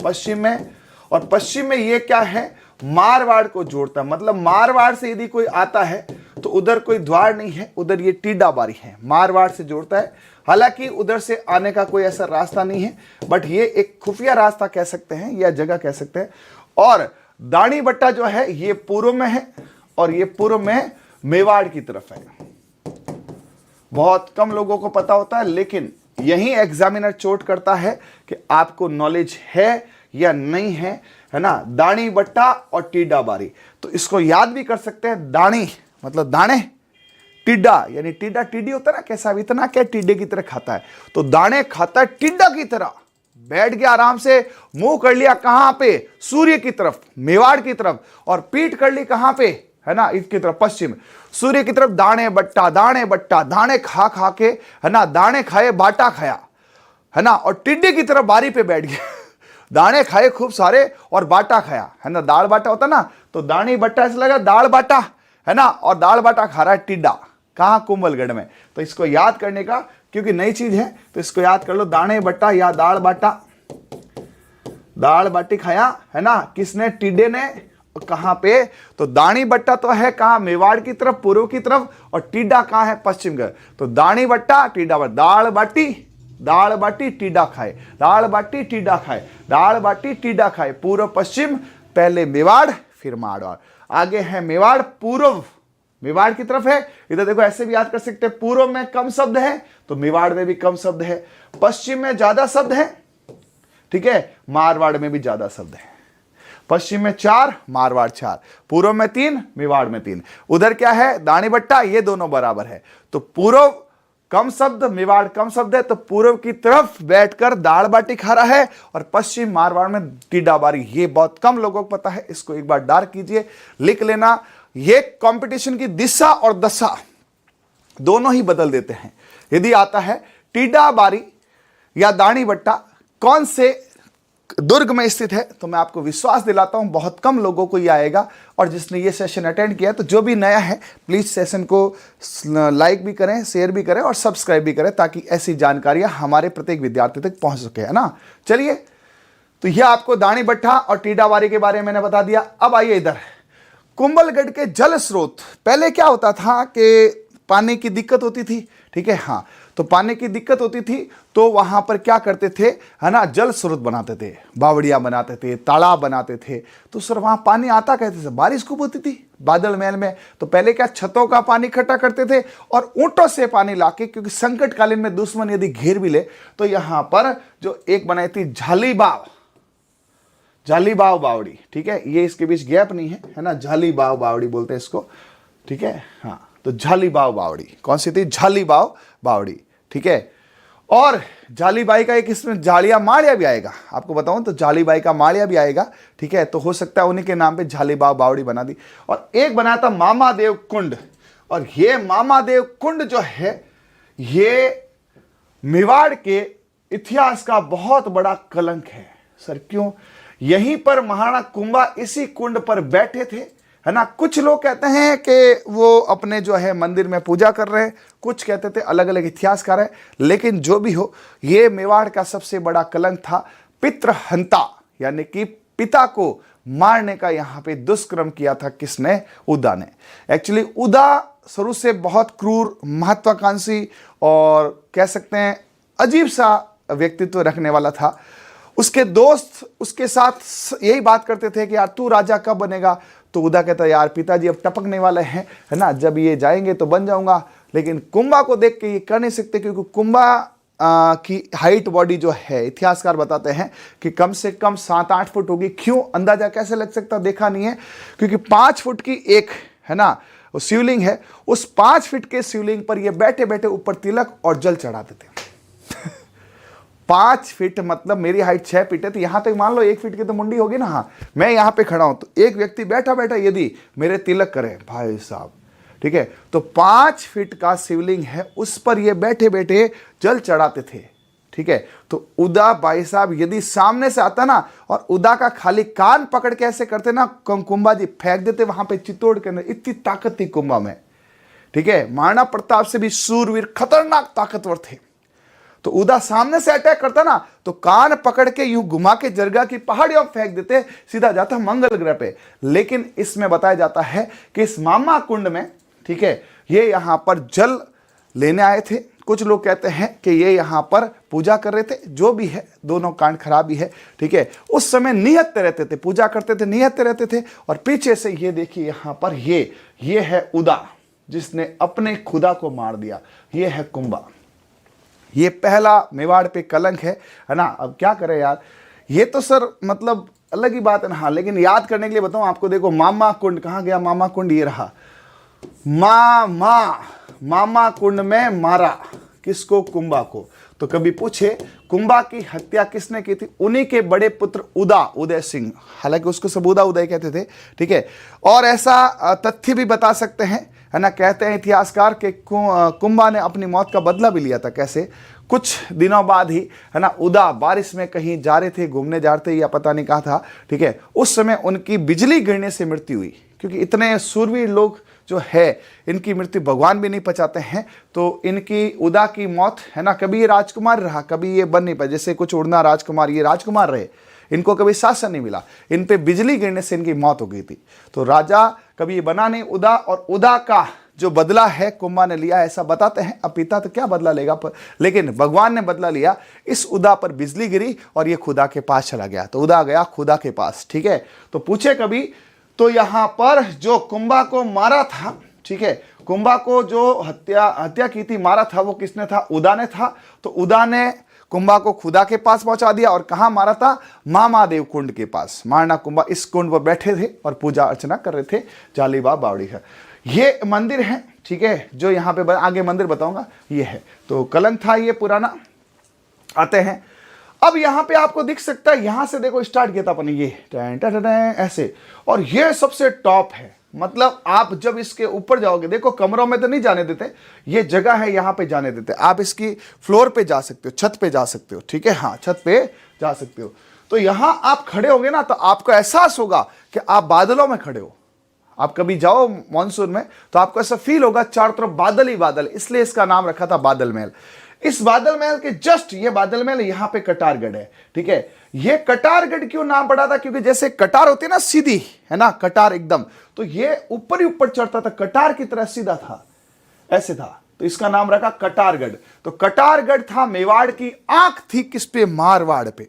S1: पश्चिम में। और पश्चिम में ये क्या है, मारवाड़ को जोड़ता है। मतलब मारवाड़ से यदि कोई आता है तो उधर कोई द्वार नहीं है, उधर ये टीडा बारी है, मारवाड़ से जोड़ता है। हालांकि उधर से आने का कोई ऐसा रास्ता नहीं है, बट ये एक खुफिया रास्ता कह सकते हैं या जगह कह सकते हैं। और दानी बट्टा जो है ये पूर्व में है और ये पूर्व में मेवाड़ की तरफ है। बहुत कम लोगों को पता होता है, लेकिन यही एग्जामिनर चोट करता है कि आपको नॉलेज है या नहीं है ना। दानी बट्टा और टीडा बारी, तो इसको याद भी कर सकते हैं। दानी मतलब दाने, टिड्डा यानी टिड्डा टिड्डी होता है ना, कैसा इतना क्या टिड्डे की तरह खाता है, तो दाने खाता है टिड्डा की तरह। बैठ गया आराम से, मुंह कर लिया कहां पे, सूर्य की तरफ, मेवाड़ की तरफ, और पीठ कर ली कहां पे, है ना, इसकी तरफ, पश्चिम, सूर्य की तरफ। दाने बट्टा दाने खा खा के, है ना, दाने खाए बाटा खाया, है ना, और टिड्डे की तरफ बारी पे बैठ गया। दाने खाए खूब सारे और बाटा खाया, है ना, दाल बाटा होता ना, तो दानी बट्टा ऐसा लगा दाल बाटा, है ना, और दाल बाटा खा रहा है टिड्डा, कहां, कुंभलगढ़ में। तो इसको याद करने का, क्योंकि नई चीज है तो इसको याद कर लो, दाने बट्टा या दाल बाटा, दाल बाटी खाया, है ना, किसने, टिड्डे ने, कहां पे, तो दानी बट्टा तो है कहां, मेवाड़ की तरफ, पूर्व की तरफ, और टिड्डा कहां है, पश्चिम की। तो दानी बट्टा टिड्डा, दाल बाटी टिड्डा खाए, दाल बाटी टिड्डा खाए, दाल बाटी टिड्डा खाए, पूर्व पश्चिम, पहले मेवाड़ फिर मारवाड़। आगे है मेवाड़, पूर्व मेवाड़ की तरफ है। इधर देखो ऐसे भी याद कर सकते हैं, पूर्व में कम शब्द है तो मेवाड़ में भी कम शब्द है, पश्चिम में ज्यादा शब्द है, ठीक है, मारवाड़ में भी ज्यादा शब्द है। पश्चिम में 4, मारवाड़ 4, पूर्व में 3, मेवाड़ में 3। उधर क्या है, दानी बट्टा, ये दोनों बराबर है, तो पूर्व कम शब्द, मेवाड़ कम शब्द है, तो पूर्व की तरफ बैठकर दाल बाटी खा रहा है, और पश्चिम मारवाड़ में टिड्डा बारी। ये बहुत कम लोगों को पता है, इसको एक बार डार्क कीजिए, लिख लेना। ये कंपटीशन की दिशा और दशा दोनों ही बदल देते हैं। यदि आता है टिड्डा बारी या दानी बट्टा कौन से दुर्ग में स्थित है, तो मैं आपको विश्वास दिलाता हूं बहुत कम लोगों को ये आएगा। और जिसने ये सेशन अटेंड किया, तो जो भी नया है प्लीज सेशन को लाइक भी करें, शेयर भी करें और सब्सक्राइब भी करें, ताकि ऐसी जानकारियां हमारे प्रत्येक विद्यार्थी तक पहुंच सके, है ना। चलिए, तो यह आपको दानी बट्टा और टिड्डा बारी के बारे में मैंने बता दिया। अब आइए इधर, कुंभलगढ़ के जल स्रोत। पहले क्या होता था कि पानी की दिक्कत होती थी, ठीक है, हाँ, तो पानी की दिक्कत होती थी तो वहां पर क्या करते थे, है ना, जल स्रोत बनाते थे, बावड़ियां बनाते थे, तालाब बनाते थे। तो सर वहां पानी आता कहते थे, बारिश खूब होती थी बादल महल में। तो पहले क्या, छतों का पानी इकट्ठा करते थे और ऊंटों से पानी लाके, क्योंकि संकटकालीन में दुश्मन यदि घेर भी ले, तो यहां पर जो एक बनाई थी झालीबाव बावड़ी, ठीक है, ये इसके बीच गैप नहीं है ना, झालीबाव बावड़ी बोलते हैं इसको, ठीक है, हाँ। तो झालीबाव बावड़ी कौन सी थी, झालीबाव बावड़ी, ठीक है। और झालीबाई का एक इसमें जालिया माड़िया भी आएगा, आपको बताऊं तो झालीबाई का माड़िया भी आएगा, ठीक है। तो हो सकता है उन्हीं के नाम पे झालीबाव बावड़ी बना दी। और एक बनाया था मामादेव कुंड, और ये मामादेव कुंड जो है ये मेवाड़ के इतिहास का बहुत बड़ा कलंक है। सर क्यों, यहीं पर महाराणा कुंभा इसी कुंड पर बैठे थे, है ना। कुछ लोग कहते हैं कि वो अपने जो है मंदिर में पूजा कर रहे हैं, कुछ कहते थे, अलग अलग इतिहासकार है। लेकिन जो भी हो, ये मेवाड़ का सबसे बड़ा कलंक था। पितृहंता यानी कि पिता को मारने का यहाँ पे दुष्कर्म किया था किसने, उदा ने। एक्चुअली उदा शुरू से बहुत क्रूर, महत्वाकांक्षी और कह सकते हैं अजीब सा व्यक्तित्व रखने वाला था। उसके दोस्त उसके साथ यही बात करते थे कि यार तू राजा कब बनेगा, तो उदा कहता यार पिताजी अब टपकने वाले हैं, है ना, जब ये जाएंगे तो बन जाऊंगा। लेकिन कुंभा को देख के ये कर नहीं सकते, क्योंकि कुंभा की हाइट बॉडी जो है, इतिहासकार बताते हैं कि कम से कम 7-8 फुट होगी। क्यों, अंदाजा कैसे लग सकता, देखा नहीं है, क्योंकि 5 फुट की एक, है ना, शिवलिंग है, उस 5 फीट के शिवलिंग पर ये बैठे बैठे ऊपर तिलक और जल चढ़ाते थे। 5 फीट मतलब मेरी हाइट 6 फीट है, तो यहां तक मान लो 1 फीट की तो मुंडी होगी ना। हाँ, मैं यहां पे खड़ा हूं, तो एक व्यक्ति बैठा बैठा यदि मेरे तिलक करे, भाई साहब, ठीक है, तो 5 फीट का शिवलिंग है, उस पर ये बैठे बैठे जल चढ़ाते थे, ठीक है। तो उदा भाई साहब यदि सामने से आता ना, और उदा का खाली कान पकड़ के ऐसे करते ना, कुंभा जी फेंक देते वहां पे चित्तौड़ के अंदर। इतनी ताकत थी कुंभा में, ठीक है। महाराणा प्रताप से भी सूरवीर, खतरनाक ताकतवर थे। तो उदा सामने से अटैक करता ना, तो कान पकड़ के यूं घुमा के जरगा की पहाड़ियों में फेंक देते, सीधा जाता मंगल ग्रह पे। लेकिन इसमें बताया जाता है कि इस मामा कुंड में, ठीक है, ये यहाँ पर जल लेने आए थे। कुछ लोग कहते हैं कि ये यहाँ पर पूजा कर रहे थे। जो भी है, दोनों कांड खराब ही है, ठीक है। उस समय निहत्ते रहते थे, पूजा करते थे, निहत्ते रहते थे। और पीछे से ये देखिए यहाँ पर ये है उदा, जिसने अपने खुदा को मार दिया। ये है कुंभा। ये पहला मेवाड़ पे कलंक है ना। अब क्या करें यार, ये तो सर मतलब अलग ही बात है ना। हाँ, लेकिन याद करने के लिए बताऊं आपको, देखो मामा कुंड कहाँ गया, मामा कुंड ये रहा। मामा कुंड में मारा किसको, कुंभा को। तो कभी पूछे कुंभा की हत्या किसने की थी, उन्हीं के बड़े पुत्र उदय सिंह, हालांकि उसको सब उदय कहते थे, ठीक है। और ऐसा तथ्य भी बता सकते हैं, है ना। कहते हैं इतिहासकार कि कुंभा ने अपनी मौत का बदला भी लिया था। कैसे, कुछ दिनों बाद ही, है ना, उदा बारिश में कहीं जा रहे थे, घूमने जा रहे थे या पता नहीं कहा था, ठीक है। उस समय उनकी बिजली गिरने से मृत्यु हुई, क्योंकि इतने सूरवीर लोग जो है, इनकी मृत्यु भगवान भी नहीं पचाते हैं। तो इनकी उदा की मौत, है ना, कभी ये राजकुमार रहा, कभी ये बन नहीं पाया। जैसे कुछ उड़ना राजकुमार, ये राजकुमार रहे, इनको कभी शासन नहीं मिला, इन पे बिजली गिरने से इनकी मौत हो गई थी। तो राजा कभी ये बना नहीं उदा, और उदा का जो बदला है कुंभा ने लिया, ऐसा बताते हैं। अब पिता तो क्या बदला लेगा, लेकिन भगवान ने बदला लिया। इस उदा पर बिजली गिरी और ये खुदा के पास चला गया। तो उदा गया खुदा के पास, ठीक है। तो पूछे कभी, तो यहां पर जो कुंभा को मारा था, ठीक है, कुंभा को जो हत्या की थी, मारा था, वो किसने था, उदा ने था। तो उदा ने कुंभा को खुदा के पास पहुंचा दिया। और कहां मारा था, महादेव कुंड के पास मारना। कुंभा इस कुंड पर बैठे थे और पूजा अर्चना कर रहे थे। जालीबा बावड़ी है, ये मंदिर है, ठीक है, जो यहाँ पे आगे मंदिर बताऊंगा, ये है। तो कलंक था ये पुराना। आते हैं अब यहाँ पे, आपको दिख सकता है, यहां से देखो स्टार्ट किया था अपन ये ऐसे, और ये सबसे टॉप है। मतलब आप जब इसके ऊपर जाओगे, देखो कमरों में तो नहीं जाने देते, ये जगह है यहाँ पे जाने देते। आप इसकी फ्लोर पे जा सकते हो, छत पे जा सकते हो, ठीक है, हाँ, छत पे जा सकते हो। तो यहां आप खड़े होगे ना, तो आपको एहसास होगा कि आप बादलों में खड़े हो। आप कभी जाओ मॉनसून में, तो आपको ऐसा फील होगा चारों तरफ बादल ही बादल, इसलिए इसका नाम रखा था बादल महल। इस बादल महल के जस्ट, ये बादल महल, यहां पे कटारगढ़ है, ठीक है। ये कटारगढ़ क्यों नाम पड़ा था, क्योंकि जैसे कटार होती है ना सीधी, है ना, कटार एकदम, तो ये ऊपर ही ऊपर चढ़ता था, कटार की तरह सीधा था, ऐसे था, तो इसका नाम रखा कटारगढ़। तो कटारगढ़ था, मेवाड़ की आंख थी किस पे, मारवाड़ पे।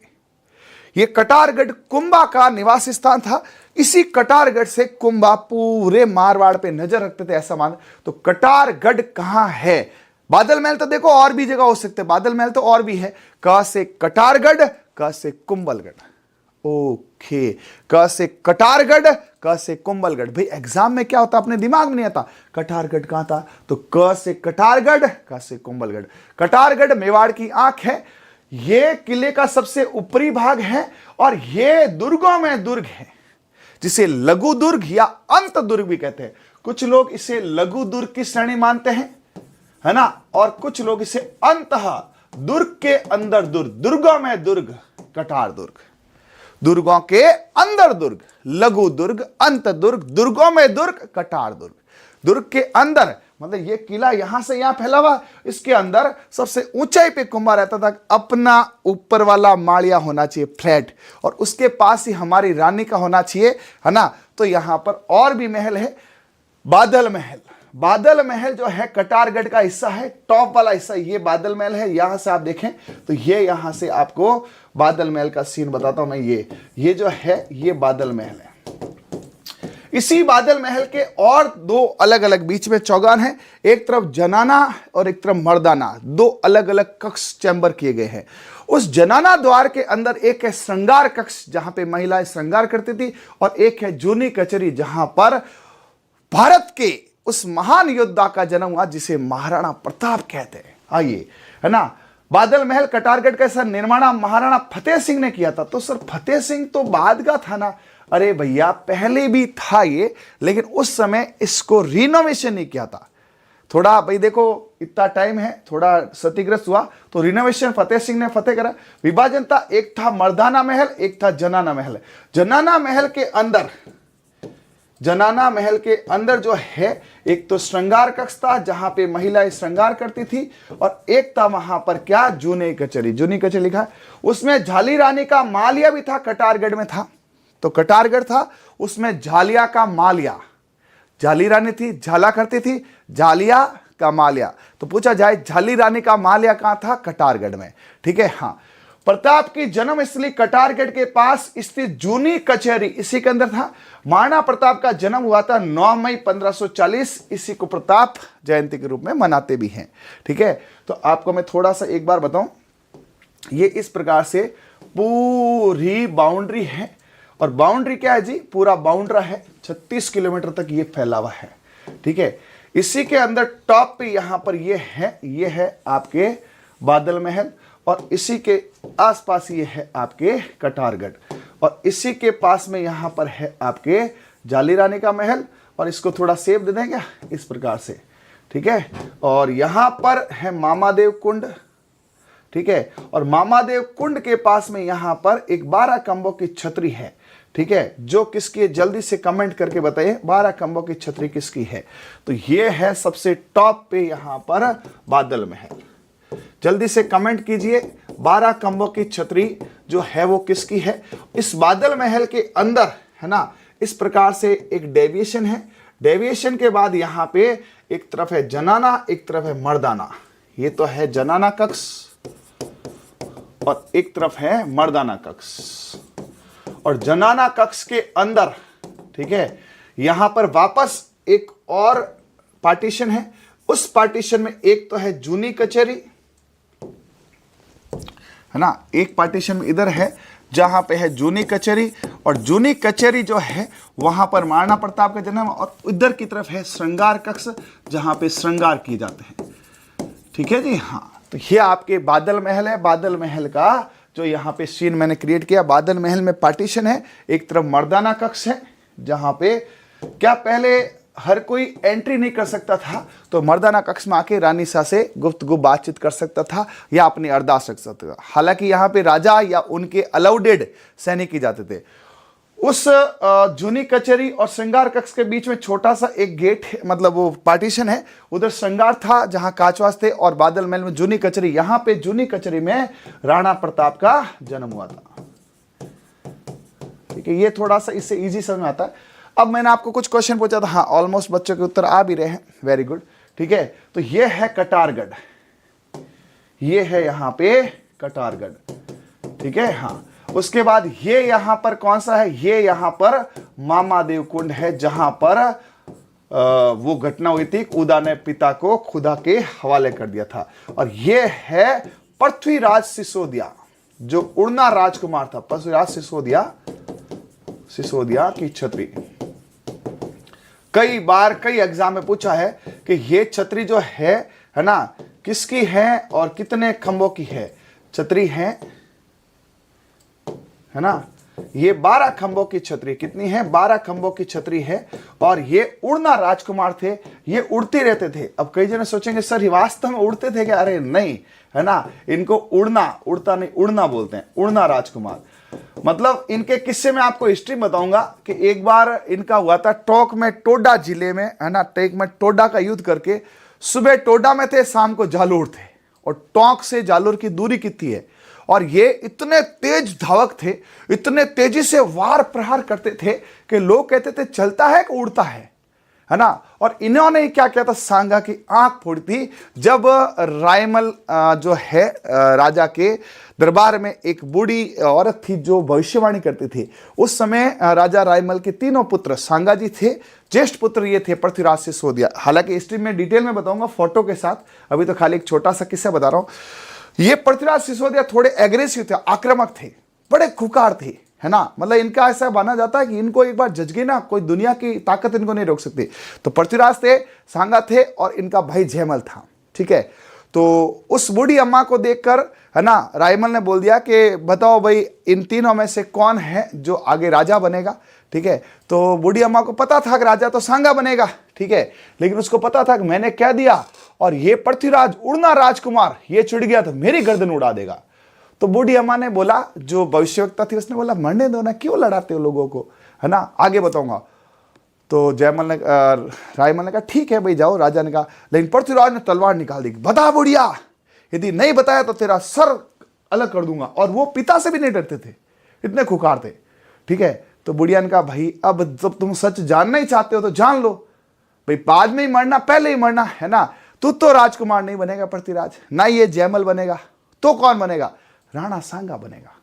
S1: ये कटारगढ़ कुंभा का निवास स्थान था। इसी कटारगढ़ से कुंभा पूरे मारवाड़ पे नजर रखते थे, ऐसा मान। तो कटारगढ़ कहां है, बादल महल तो देखो और भी जगह हो सकते, बादल महल तो और भी है। क से कटारगढ़, क से कुंभलगढ़, ओके, क से कटारगढ़, क से कुंभलगढ़। भाई एग्जाम में क्या होता अपने दिमाग में नहीं आता, कटारगढ़ कहां था, तो क से कटारगढ़, क से कुंभलगढ़। कटारगढ़ मेवाड़ की आंख है, ये किले का सबसे ऊपरी भाग है, और ये दुर्गों में दुर्ग है, जिसे लघु दुर्ग या अंत दुर्ग भी कहते हैं। कुछ लोग इसे लघु दुर्ग की श्रेणी मानते हैं, है ना, और कुछ लोग इसे अंतः दुर्ग के अंदर दुर्ग, दुर्गों में दुर्ग, कटार दुर्ग, दुर्गों के अंदर दुर्ग, लघु दुर्ग, अंत दुर्ग, दुर्गों में दुर्ग, कटार दुर्ग। दुर्ग के अंदर मतलब ये किला यहां से यहां फैला हुआ, इसके अंदर सबसे ऊंचाई पे कुंभा रहता था। अपना ऊपर वाला माड़िया होना चाहिए फ्लैट, और उसके पास ही हमारी रानी का होना चाहिए, है ना। तो यहां पर और भी महल है, बादल महल। बादल महल जो है कटारगढ़ का हिस्सा है, टॉप वाला हिस्सा ये बादल महल है। यहां से आप देखें तो ये यहां से आपको बादल महल का सीन बताता हूं मैं। ये जो है ये बादल महल है। इसी बादल महल के और दो अलग अलग बीच में चौगान है, एक तरफ जनाना और एक तरफ मर्दाना, दो अलग अलग कक्ष चैम्बर किए गए हैं। उस जनाना द्वार के अंदर एक है श्रृंगार कक्ष, जहां पे महिलाएं श्रृंगार करती थी, और एक है जूनी कचहरी, जहां पर भारत के उस महान योद्धा का जन्म हुआ जिसे महाराणा प्रताप कहते हैं। आइए, है ना, बादल महल कटारगढ़ का सर निर्माण महाराणा फतेह सिंह ने किया था। तो सर फतेह सिंह तो बाद का था ना, अरे भैया पहले भी था ये, लेकिन उस समय इसको रिनोवेशन नहीं किया था। थोड़ा भाई देखो इतना टाइम है, थोड़ा क्षतिग्रस्त हुआ, तो रिनोवेशन फतेह सिंह ने फतेह करा। विभाजन था, एक था मर्दाना महल, एक था जनाना महल। जनाना महल के अंदर जो है एक तो श्रृंगार कक्ष था जहां पे महिलाएं श्रृंगार करती थी, और एक था वहां पर क्या, जूनी कचहरी। जूनी कचहरी लिखा है, उसमें झाली रानी का मालिया भी था, कटारगढ़ में था। तो कटारगढ़ था, उसमें झालिया का मालिया, झाली रानी थी, झाला करती थी, झालिया का माल्या। तो पूछा जाए झाली रानी का माल्या कहां था? कटारगढ़ में। ठीक है, हाँ। प्रताप की जन्मस्थली कटारगढ़ के पास स्थित जूनी कचहरी इसी के अंदर था। महाराणा प्रताप का जन्म हुआ था 9 मई 1540। इसी को प्रताप जयंती के रूप में मनाते भी हैं। ठीक है, तो आपको मैं थोड़ा सा एक बार बताऊं, ये इस प्रकार से पूरी बाउंड्री है। और बाउंड्री क्या है जी? पूरा बाउंड्रा है, 36 किलोमीटर तक ये फैला हुआ है। ठीक है, इसी के अंदर टॉप पे यहां पर ये है आपके बादल महल, और इसी के आसपास ये है आपके कटारगढ़, और इसी के पास में यहां पर है आपके झाली रानी का महल। और इसको थोड़ा सेप दे देंगे इस प्रकार से। ठीक है, और यहां पर है मामादेव कुंड। ठीक है, और मामादेव कुंड के पास में यहां पर एक 12 खंभों की छतरी है। ठीक है, जो किसकी है जल्दी से कमेंट करके बताइए, 12 खंभों की छतरी किसकी है? तो ये है सबसे टॉप पे यहां पर बादल महल। जल्दी से कमेंट कीजिए, 12 खंभों की छतरी जो है वो किसकी है? इस बादल महल के अंदर है ना, इस प्रकार से एक डेविएशन है। डेविएशन के बाद यहां पे एक तरफ है जनाना, एक तरफ है मर्दाना। ये तो है जनाना कक्ष और एक तरफ है मर्दाना कक्ष। और जनाना कक्ष के अंदर, ठीक है, यहां पर वापस एक और पार्टीशन है। उस पार्टीशन में एक तो है जूनी कचहरी, है ना, एक पार्टीशन में इधर है जहां पे है जूनी कचहरी, और जूनी कचहरी जो है वहां पर महाराणा प्रताप का जन्म, और इधर की तरफ है श्रृंगार कक्ष जहां पे श्रृंगार किए जाते हैं। ठीक है जी, हाँ। तो ये आपके बादल महल है। बादल महल का जो यहाँ पे सीन मैंने क्रिएट किया, बादल महल में पार्टीशन है, एक तरफ मर्दाना कक्ष है जहां पे क्या पहले हर कोई एंट्री नहीं कर सकता था, तो मर्दाना कक्ष में आके रानी शाह से गुफ्तगू बातचीत कर सकता था या अपनी अरदास रख सकता था। हालांकि यहाँ पे राजा या उनके अलाउडेड सैनिक ही जाते थे। उस जूनी कचहरी और श्रृंगार कक्ष के बीच में छोटा सा एक गेट है, मतलब वो पार्टीशन है। उधर श्रृंगार था जहां काचवास थे, और बादल महल में जूनी कचहरी। यहां पे जूनी कचहरी में राणा प्रताप का जन्म हुआ था। ठीक है, ये थोड़ा सा इससे इजी समझ में आता है। अब मैंने आपको कुछ क्वेश्चन पूछा था, हाँ ऑलमोस्ट बच्चों के उत्तर आ भी रहे हैं, वेरी गुड। ठीक है, तो ये है कटारगढ़, ये है यहां पे कटारगढ़। ठीक है, हाँ। उसके बाद ये यहां पर कौन सा है? ये यहां पर मामादेव कुंड है, जहां पर वो घटना हुई थी, उदा ने पिता को खुदा के हवाले कर दिया था। और ये है पृथ्वीराज सिसोदिया, जो उड़ना राजकुमार था। पृथ्वीराज सिसोदिया की छतरी कई बार कई एग्जाम में पूछा है कि ये छतरी जो है ना, किसकी है और कितने खंभों की है? छतरी है ना, ये 12 खंभों की छतरी। कितनी है? 12 खंभों की छतरी है। और ये उड़ना राजकुमार थे, ये उड़ते रहते थे। अब कई जने सोचेंगे सर ये वास्तव में उड़ते थे क्या? अरे नहीं, है ना, इनको उड़ना, उड़ता नहीं, उड़ना बोलते हैं, उड़ना राजकुमार। मतलब इनके किस्से में आपको हिस्ट्री बताऊंगा कि एक बार इनका हुआ था टोंक में, टोडा जिले में, है ना, टेक में टोडा का युद्ध करके सुबह टोडा में थे, शाम को जालोर थे। और टोंक से जालोर की दूरी कितनी है? और ये इतने तेज धावक थे, इतने तेजी से वार प्रहार करते थे कि लोग कहते थे चलता है कि उड़ता है ना। और इन्होंने क्या किया था? सांगा की आंख फोड़ी थी। जब रायमल जो है राजा के दरबार में एक बूढ़ी औरत थी जो भविष्यवाणी करती थी। उस समय राजा रायमल के तीनों पुत्र सांगा जी थे। ज्येष्ठ पुत्र ये थे पृथ्वीराज सिसोदिया। हालांकि हिस्ट्री में डिटेल में बताऊंगा फोटो के साथ, अभी तो खाली एक छोटा सा किस्सा बता रहा हूं। ये पृथ्वीराज सिसोदिया थोड़े एग्रेसिव थे, आक्रामक थे, बड़े खुकार थे, है ना। मतलब इनका ऐसा माना जाता है कि इनको एक बार जज गई ना, कोई दुनिया की ताकत इनको नहीं रोक सकती। तो पृथ्वीराज थे, सांगा थे, और इनका भाई जयमल था। ठीक है, तो उस बूढ़ी अम्मा को देखकर, है ना, रायमल ने बोल दिया कि बताओ भाई इन तीनों में से कौन है जो आगे राजा बनेगा। ठीक है, तो बूढ़ी अम्मा को पता था कि राजा तो सांगा बनेगा। ठीक है, लेकिन उसको पता था कि मैंने क्या दिया, और ये पृथ्वीराज उड़ना राजकुमार ये चिढ़ गया तो मेरी गर्दन उड़ा देगा। तो बूढ़ी अम्मा ने बोला, जो भविष्यवक्ता थी उसने बोला मरने दो ना, क्यों लड़ाते हो लोगों को, है ना, आगे बताऊंगा। तो रायमल ने कहा ठीक है भाई जाओ। राजा ने कहा, लेकिन पृथ्वीराज ने तलवार निकाल दी, बता बुढ़िया, यदि नहीं बताया तो तेरा सर अलग कर दूंगा। और वो पिता से भी नहीं डरते थे, इतने खुकार थे। ठीक है, तो बुढ़िया ने कहा भाई अब जब तुम सच जानना ही चाहते हो तो जान लो। भाई बाद में ही मरना, पहले ही मरना, है ना। तू तो राजकुमार नहीं बनेगा पृथ्वीराज, ना ये जयमल बनेगा, तो कौन बनेगा? राणा सांगा बनेगा।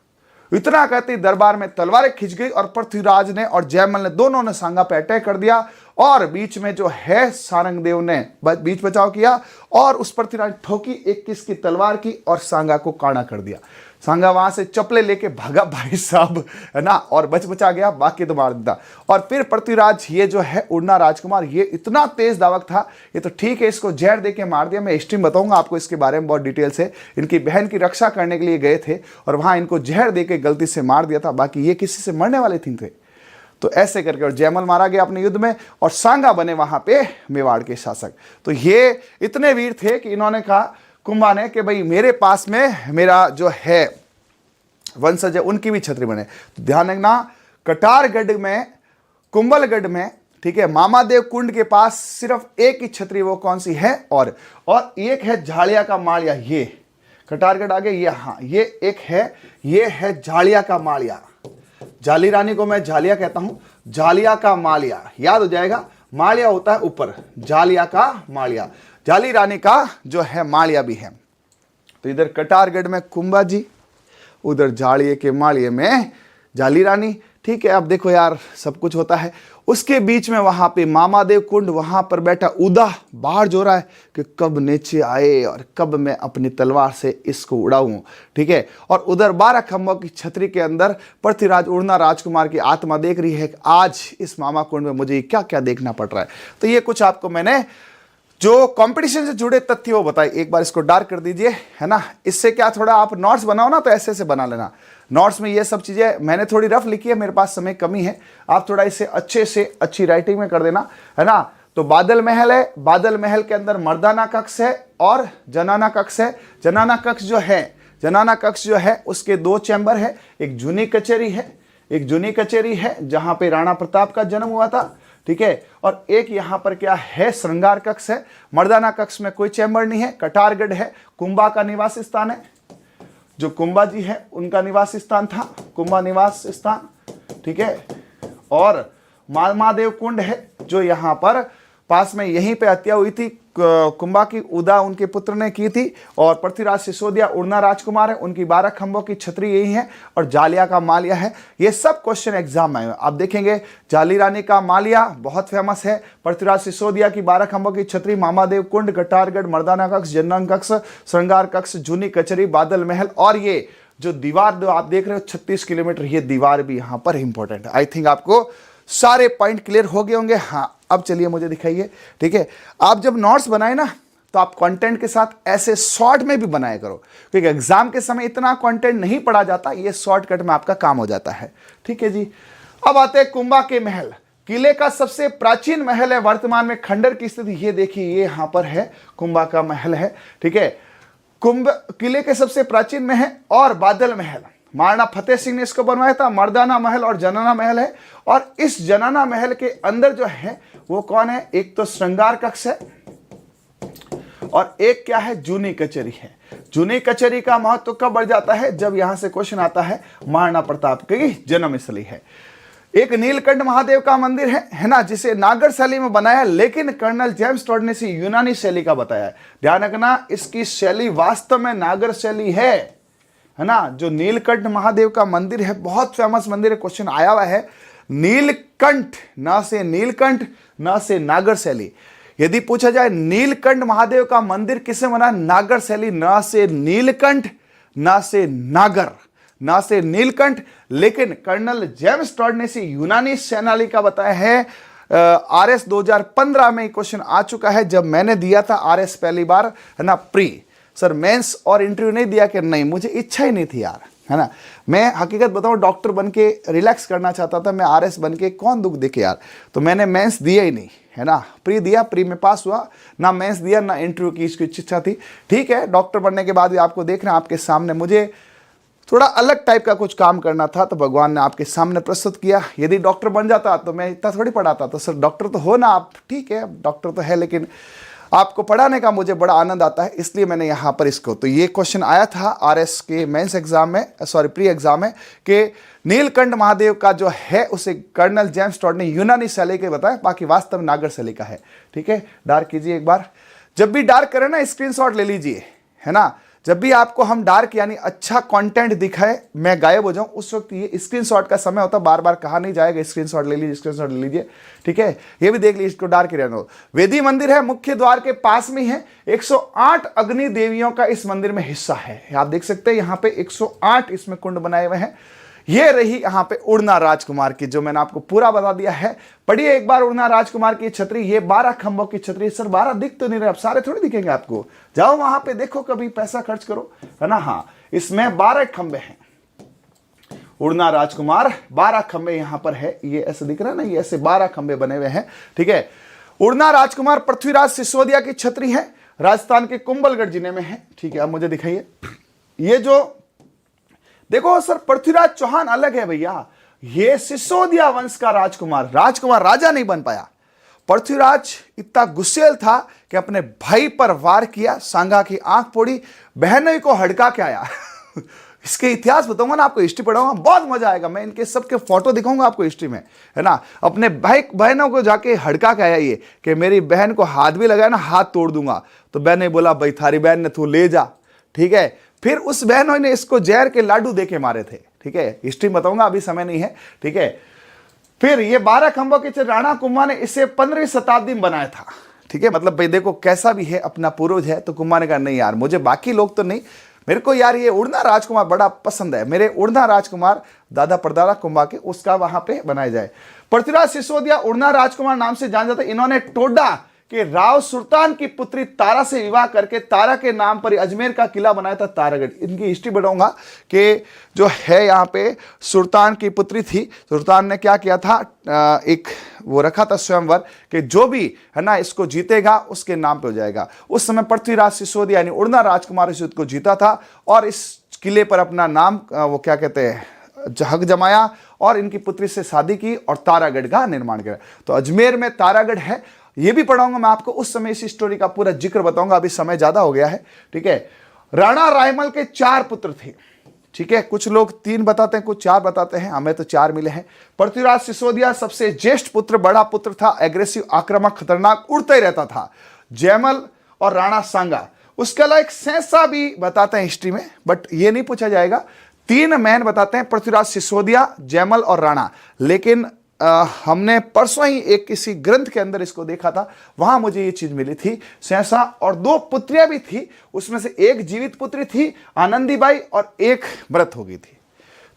S1: इतना कहते ही दरबार में तलवारें खिंच गई और पृथ्वीराज ने और जयमल ने दोनों ने सांगा पे अटैक कर दिया और बीच में जो है सारंगदेव ने बीच बचाव किया और उस पृथ्वीराज ठोकी 21 की तलवार की और सांगा को काड़ा कर दिया। सांगा वहां से चपले लेके भागा भाई साहब, है ना, और बचा गया, बाकी तो मार दिया। और फिर पृथ्वीराज ये जो है उड़ना राजकुमार, ये इतना तेज दावक था, ये तो ठीक है इसको जहर दे के मार दिया। मैं हिस्ट्री बताऊंगा आपको इसके बारे में बहुत डिटेल से। इनकी बहन की रक्षा करने के लिए गए थे और वहां इनको जहर दे के गलती से मार दिया था, बाकी ये किसी से मरने वाले थे। तो ऐसे करके और जयमल मारा गया अपने युद्ध में और सांगा बने वहां पे मेवाड़ के शासक। तो ये इतने वीर थे कि इन्होंने कहा कुंभा ने कि भाई मेरे पास में मेरा जो है वंशज है उनकी भी छतरी बने। तो ध्यान रखना, कटारगढ़ में, कुंभलगढ़ में, ठीक है, मामादेव कुंड के पास सिर्फ एक ही छतरी, वो कौन सी है? और एक है झाड़िया का माड़िया। ये कटारगढ़ आगे ये, हाँ ये एक है, ये है झाड़िया का माड़िया। जाली रानी को मैं झालिया कहता हूं, झालिया का मालिया याद हो जाएगा। मालिया होता है ऊपर, जालिया का मालिया, जाली रानी का जो है मालिया भी है। तो इधर कटारगढ़ में कुंभा जी, उधर झाड़िए के मालिये में जाली रानी। ठीक है, अब देखो यार सब कुछ होता है। उसके बीच में वहां पे मामादेव कुंड, वहां पर बैठा उदा बाहर जो रहा है कि कब नीचे आए और कब मैं अपनी तलवार से इसको उड़ाऊं। ठीक है, और उधर 12 खंभों की छतरी के अंदर पृथ्वीराज उड़ना राजकुमार की आत्मा देख रही है कि आज इस मामा कुंड में मुझे क्या क्या देखना पड़ रहा है। तो ये कुछ आपको मैंने जो कंपटीशन से जुड़े तथ्य वो बताए। एक बार इसको डार्क कर दीजिए, है ना। इससे क्या थोड़ा आप नोट्स बनाओ ना, तो ऐसे से बना लेना। नोट्स में ये सब चीजें मैंने थोड़ी रफ लिखी है, मेरे पास समय कमी है, आप थोड़ा इसे अच्छे से अच्छी राइटिंग में कर देना, है ना। तो बादल महल है, बादल महल के अंदर मर्दाना कक्ष है और जनाना कक्ष है। जनाना कक्ष जो है उसके 2 चैम्बर है, एक जूनी कचेरी है जहां पे राणा प्रताप का जन्म हुआ था। ठीक है, और एक यहां पर क्या है, श्रृंगार कक्ष है। मर्दाना कक्ष में कोई चैम्बर नहीं है। कटारगढ़ है, कुंभा का निवास स्थान है, जो कुंभा जी है उनका निवास स्थान था, कुंभा निवास स्थान। ठीक है, और मामादेव कुंड है जो यहां पर पास में, यहीं पे हत्या हुई थी कुंभा की, उदा उनके पुत्र ने की थी। और पृथ्वीराज सिसोदिया उड़ना राजकुमार है, उनकी 12 खंभों की छतरी यही है। और जालिया का मालिया है। ये सब क्वेश्चन एग्जाम में आप देखेंगे। जाली रानी का मालिया बहुत फेमस है। पृथ्वीराज सिसोदिया की 12 खंभों की छतरी, मामादेव कुंड, कटारगढ़, मर्दाना कक्ष, जनरंग कक्ष, श्रृंगार कक्ष, जूनी कचरी, बादल महल। और ये जो दीवार जो आप देख रहे हो 36 किलोमीटर, ये दीवार भी यहां पर इंपॉर्टेंट है। आई थिंक आपको सारे पॉइंट क्लियर हो गए होंगे। हाँ, अब चलिए मुझे दिखाइए। ठीक है, आप जब नोट्स बनाए ना तो आप कंटेंट के साथ ऐसे शॉर्ट में भी बनाया करो, क्योंकि एग्जाम के समय इतना कंटेंट नहीं पढ़ा जाता, ये शॉर्टकट में आपका काम हो जाता है। ठीक है जी, अब आते हैं कुंभा के महल। किले का सबसे प्राचीन महल है, वर्तमान में खंडर की स्थिति ये देखिए, ये यहां पर है, कुंभा का महल है। ठीक है, कुंभ किले के सबसे प्राचीन में है। और बादल महल महाराणा फतेह सिंह ने इसको बनवाया था। मर्दाना महल और जनाना महल है। और इस जनाना महल के अंदर जो है वो कौन है, एक तो श्रृंगार कक्ष है और एक क्या है, जूनी कचेरी है। जूनी कचेरी का महत्व कब बढ़ जाता है, जब यहां से क्वेश्चन आता है महाराणा प्रताप की जन्मस्थली है। एक नीलकंठ महादेव का मंदिर है ना, जिसे नागर शैली में बनाया, लेकिन कर्नल जेम्स टॉड ने इसे यूनानी शैली का बताया है। ध्यान रखना, इसकी शैली वास्तव में नागर शैली है ना। जो नीलकंठ महादेव का मंदिर है, बहुत फेमस मंदिर है, क्वेश्चन आया हुआ है। नीलकंठ, ना से नीलकंठ ना से नागर शैली। यदि पूछा जाए नीलकंठ महादेव का मंदिर किससे बना, नागर शैली, ना से नीलकंठ ना से नागर, ना से नीलकंठ। लेकिन कर्नल जेम्स टॉड ने इसे यूनानी शैली का बताया है। RS 2015 में क्वेश्चन आ चुका है, जब मैंने दिया था RS पहली बार, है ना, प्री सर मेंस और इंटरव्यू नहीं दिया कि नहीं, मुझे इच्छा ही नहीं थी यार, है ना। मैं हकीकत बताऊं, डॉक्टर बन के रिलैक्स करना चाहता था, मैं RS बन के कौन दुख देखे यार। तो मैंने मेंस दिया ही नहीं, है ना। प्री दिया, प्री में पास हुआ, ना मेंस दिया ना इंटरव्यू की इसकी इच्छा थी। ठीक है, डॉक्टर बनने के बाद भी आपको देखना आपके सामने, मुझे थोड़ा अलग टाइप का कुछ काम करना था, तो भगवान ने आपके सामने प्रस्तुत किया। यदि डॉक्टर बन जाता तो मैं इतना थोड़ी पढ़ाता। तो सर डॉक्टर तो हो ना आप, ठीक है डॉक्टर तो है, लेकिन आपको पढ़ाने का मुझे बड़ा आनंद आता है, इसलिए मैंने यहाँ पर इसको, तो ये क्वेश्चन आया था आरएस के मेंस एग्जाम में, सॉरी प्री एग्जाम में, कि नीलकंठ महादेव का जो है उसे कर्नल जेम्स टॉड ने यूनानी शैली के बताया, बाकी वास्तव में नागर शैली का है। ठीक है, डार्क कीजिए एक बार। जब भी डार्क करें ना स्क्रीनशॉट ले लीजिए, है ना। जब भी आपको हम डार्क यानी अच्छा कंटेंट दिखाए, मैं गायब हो जाऊं, उस वक्त ये स्क्रीनशॉट का समय होता है, बार बार कहा नहीं जाएगा स्क्रीनशॉट ले लीजिए, स्क्रीनशॉट ले लीजिए। ठीक है, ये भी देख लीजिए, इसको डार्क ही रहने दो। वेदी मंदिर है, मुख्य द्वार के पास में है, 108 अग्नि देवियों का इस मंदिर में हिस्सा है। आप देख सकते हैं यहाँ पे 108 इसमें कुंड बनाए हुए हैं। ये रही यहाँ पे उड़ना राजकुमार की, जो मैंने आपको पूरा बता दिया है। पढ़िए एक बार उड़ना राजकुमार की छतरी, ये 12 खंभों की छतरी। सर 12 दिख तो नहीं रहे, अब सारे थोड़ी दिखेंगे आपको, जाओ वहां पे देखो, कभी पैसा खर्च करो, है ना। हाँ, इसमें 12 खंभे हैं। उड़ना राजकुमार 12 खंभे यहां पर है, ये ऐसे दिख रहा है ना, ये ऐसे 12 खंभे बने हुए हैं। ठीक है, उड़ना राजकुमार पृथ्वीराज सिसोदिया की छतरी है, राजस्थान के कुंभलगढ़ जिले में है। ठीक है, अब मुझे दिखाइए, ये जो देखो सर, पृथ्वीराज चौहान अलग है भैया, ये सिसोदिया वंश का राजकुमार, राजा नहीं बन पाया। पृथ्वीराज इतना गुस्सेल था कि अपने भाई पर वार किया, सांगा की आंख फोड़ी, बहनोई को हड़का के आया। इसके इतिहास बताऊंगा ना आपको, हिस्ट्री पढ़ाऊंगा, बहुत मजा आएगा। मैं इनके सबके फोटो दिखाऊंगा आपको हिस्ट्री में, है ना। अपने भाई बहनों को जाके हड़का के आया ये, कि मेरी बहन को हाथ भी लगाया ना, हाथ तोड़ दूंगा। तो बहन ने बोला, भाई थारी बहन ने, तू ले जा। ठीक है, फिर उस बहनों ने इसको जहर के लाडू देके मारे थे। ठीक है, हिस्ट्री बताऊंगा, अभी समय नहीं है। ठीक है, फिर ये 12 खंभों के राणा कुंभा ने इसे 15वीं शताब्दी में बनाया था। ठीक है, मतलब भाई देखो कैसा भी है, अपना पूर्वज है। तो कुंभा ने कहा नहीं यार, मुझे बाकी लोग तो नहीं, मेरे को यार ये उड़ना राजकुमार बड़ा पसंद है, मेरे उड़ना राजकुमार दादा परदादा कुंभा के, उसका वहां पे बनाया जाए। पृथ्वीराज सिसोदिया उड़ना राजकुमार नाम से जान जाते। इन्होंने टोडा कि राव सुल्तान की पुत्री तारा से विवाह करके तारा के नाम पर अजमेर का किला बनाया था, तारागढ़। इनकी हिस्ट्री बताऊंगा कि जो है यहाँ पे सुल्तान की पुत्री थी, सुल्तान ने क्या किया था, एक वो रखा था स्वयंवर, कि जो भी है ना इसको जीतेगा उसके नाम पे हो जाएगा। उस समय पृथ्वीराज सिसोदिया यानी उड़ना राजकुमार इस युद्ध को जीता था और इस किले पर अपना नाम वो क्या कहते हैं हक जमाया और इनकी पुत्री से शादी की और तारागढ़ का निर्माण किया। तो अजमेर में तारागढ़ है, ये भी पढ़ाऊंगा मैं आपको, उस समय इस स्टोरी का पूरा जिक्र बताऊंगा, अभी समय ज्यादा हो गया है। ठीक है, राणा रायमल के 4 पुत्र थे। ठीक है, कुछ लोग 3 बताते हैं, कुछ 4 बताते हैं, हमें तो 4 मिले हैं। पृथ्वीराज सिसोदिया सबसे ज्येष्ठ पुत्र, बड़ा पुत्र था, एग्रेसिव, आक्रामक, खतरनाक, उड़ता ही रहता था। जयमल और राणा सांगा, उसके अलावा एक सहसा भी बताते हैं हिस्ट्री में, बट ये नहीं पूछा जाएगा। 3 मैन बताते हैं, पृथ्वीराज सिसोदिया, जयमल और राणा। लेकिन हमने परसों ही एक किसी ग्रंथ के अंदर इसको देखा था, वहां मुझे ये चीज मिली थी, सहसा, और 2 पुत्रियां भी थी, उसमें से एक जीवित पुत्री थी आनंदीबाई और एक मृत हो गई थी।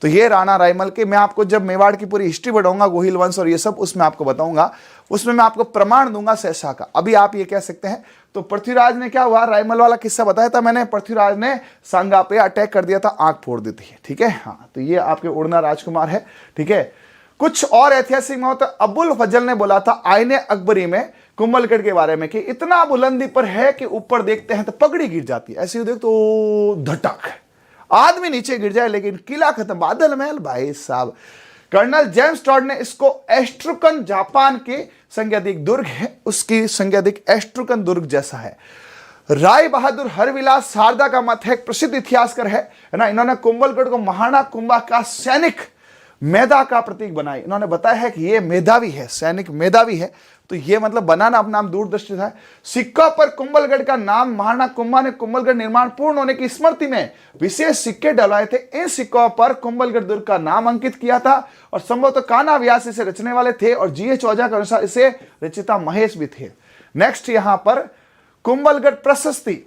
S1: तो ये राणा रायमल के, मैं आपको जब मेवाड़ की पूरी हिस्ट्री बढ़ाऊंगा, गोहिल वंश और ये सब, उसमें आपको बताऊंगा, उसमें मैं आपको प्रमाण दूंगा सहसा का। अभी आप ये कह सकते हैं, तो पृथ्वीराज ने क्या हुआ, रायमल वाला किस्सा बताया था मैंने, पृथ्वीराज ने सांगा पे अटैक कर दिया था, आंख फोड़ दी थी। ठीक है, हाँ, तो ये आपके उड़ना राजकुमार है। ठीक है, कुछ और ऐतिहासिक मौत, अबुल फजल ने बोला था आईने अकबरी में कुंभलगढ़ के बारे में कि इतना बुलंदी पर है कि ऊपर देखते हैं तो पगड़ी गिर जाती है, ऐसे ही देख तो धटक, आदमी नीचे गिर जाए, लेकिन किला खत्म, बादल महल भाई साहब। कर्नल जेम्स टॉड ने इसको एस्ट्रुकन, जापान के संज्ञाधिक दुर्ग है, उसकी संज्ञाधिक एस्ट्रुकन दुर्ग जैसा है। राय बहादुर हरविलास शारदा का मत है, प्रसिद्ध इतिहासकार है ना, इन्होंने कुंभलगढ़ को महाना कुंभा का सैनिक मेधा का प्रतीक बनाई। इन्होंने बताया है कि ये मेधावी है, सैनिक मेधावी है, तो ये मतलब बनाना अपना नाम दूरदृष्टि था। सिक्का पर कुंभलगढ़ का नाम, महाराणा कुंभा ने कुंभलगढ़ निर्माण पूर्ण होने की स्मृति में विशेष सिक्के डलवाए थे। इन सिक्कों पर कुंभलगढ़ दुर्ग का नाम अंकित किया था और संभवतः कान्हा व्यास इसे रचने वाले थे और जीएच ओझा के अनुसार इसे रचिता महेश भी थे। नेक्स्ट यहां पर कुंभलगढ़ प्रशस्ति,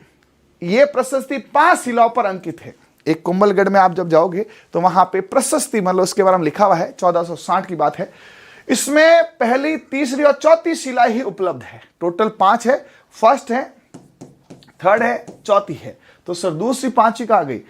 S1: ये प्रशस्ति 5 शिलाओं पर अंकित है। एक कुंभलगढ़ में आप जब जाओगे तो वहां पे प्रशस्ति, मतलब उसके बारे में लिखा हुआ है, 1460 की बात है। इसमें पहली, तीसरी और चौथी शिला ही उपलब्ध है। टोटल 5 है, फर्स्ट है, थर्ड है, चौथी है। तो सर दूसरी 5वीं कहाँ गई?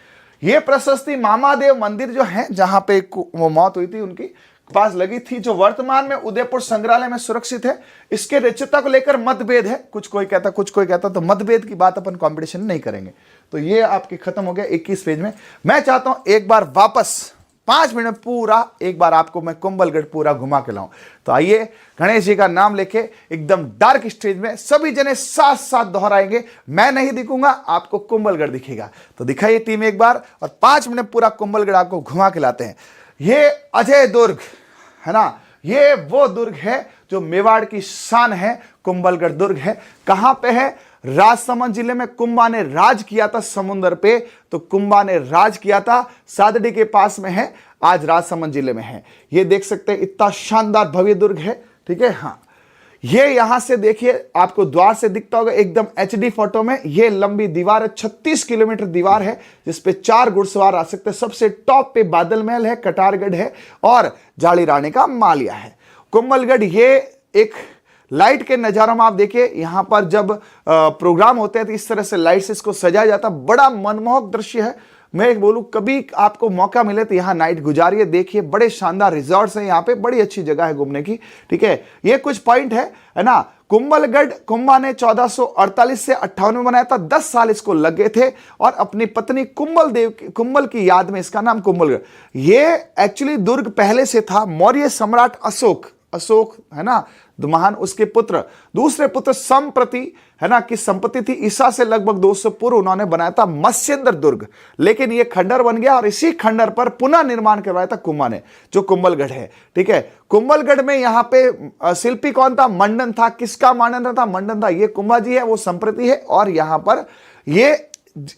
S1: ये प्रशस्ति मामादेव मंदिर जो है, जहां पे वो मौत हुई थी उनकी पास लगी थी, जो वर्तमान में उदयपुर संग्रहालय में सुरक्षित है। इसके रचयिता को लेकर मतभेद है, कुछ कोई कहता कुछ कोई कहता, तो मतभेद की बात अपन कंपटीशन नहीं करेंगे। तो ये आपके खत्म हो गया 21 पेज में। मैं चाहता हूं एक बार वापस 5 मिनट पूरा एक बार आपको मैं कुंभलगढ़ पूरा घुमा के लाऊं। तो आइए, गणेश जी का नाम लेके एकदम डार्क स्टेज में सभी जने साथ साथ दोहराएंगे। मैं नहीं दिखूंगा, आपको कुंभलगढ़ दिखेगा। तो दिखाइए टीम एक बार, और 5 मिनट पूरा कुंभलगढ़ आपको घुमा के लाते हैं। ये अजय दुर्ग है ना, ये वो दुर्ग है जो मेवाड़ की शान है, कुंभलगढ़ दुर्ग है। कहां पे है? राजसमंद जिले में। कुंभा ने राज किया था समुद्र पे, तो कुंभा ने राज किया था, सादड़ी के पास में है, आज राजसमंद जिले में है। ये देख सकते हैं, इतना शानदार भव्य दुर्ग है। ठीक है, हाँ, ये यहां से देखिए, आपको द्वार से दिखता होगा एकदम एचडी फोटो में। ये लंबी दीवार है, 36 किलोमीटर दीवार है, जिसपे 4 घुड़सवार आ सकते हैं। सबसे टॉप पे बादल महल है, कटारगढ़ है, और जाली रानी का मालिया है। कुंभलगढ़ ये एक लाइट के नजारों में आप देखिए, यहां पर जब प्रोग्राम होते हैं तो इस तरह से लाइट से इसको सजाया जाता है। बड़ा मनमोहक दृश्य है। मैं एक बोलूं, कभी आपको मौका मिले तो यहां नाइट गुजारिए, देखिए, बड़े शानदार रिजॉर्ट्स हैं यहाँ पे, बड़ी अच्छी जगह है घूमने की। ठीक है, ये कुछ पॉइंट है ना। कुंभलगढ़ कुंभा ने 1448 से 58 में बनाया था, 10 साल इसको लग गए थे, और अपनी पत्नी कुंभल की याद में इसका नाम कुंभलगढ़। ये एक्चुअली दुर्ग पहले से था। मौर्य सम्राट अशोक है ना, महान, उसके पुत्र, दूसरे पुत्र संप्रति है ना, की संपत्ति थी। ईसा से लगभग 200 पूर्व उन्होंने बनाया था मत्स्येंद्र दुर्ग, लेकिन यह खंडर बन गया, और इसी खंडर पर पुनः निर्माण करवाया था कुंभा ने, जो कुंभलगढ़ है। ठीक है, कुंभलगढ़ में यहां पे शिल्पी कौन था? मंडन था। किसका मंडन था? मंडन था। ये कुंभा जी है, वो संप्रति है। और यहां पर ये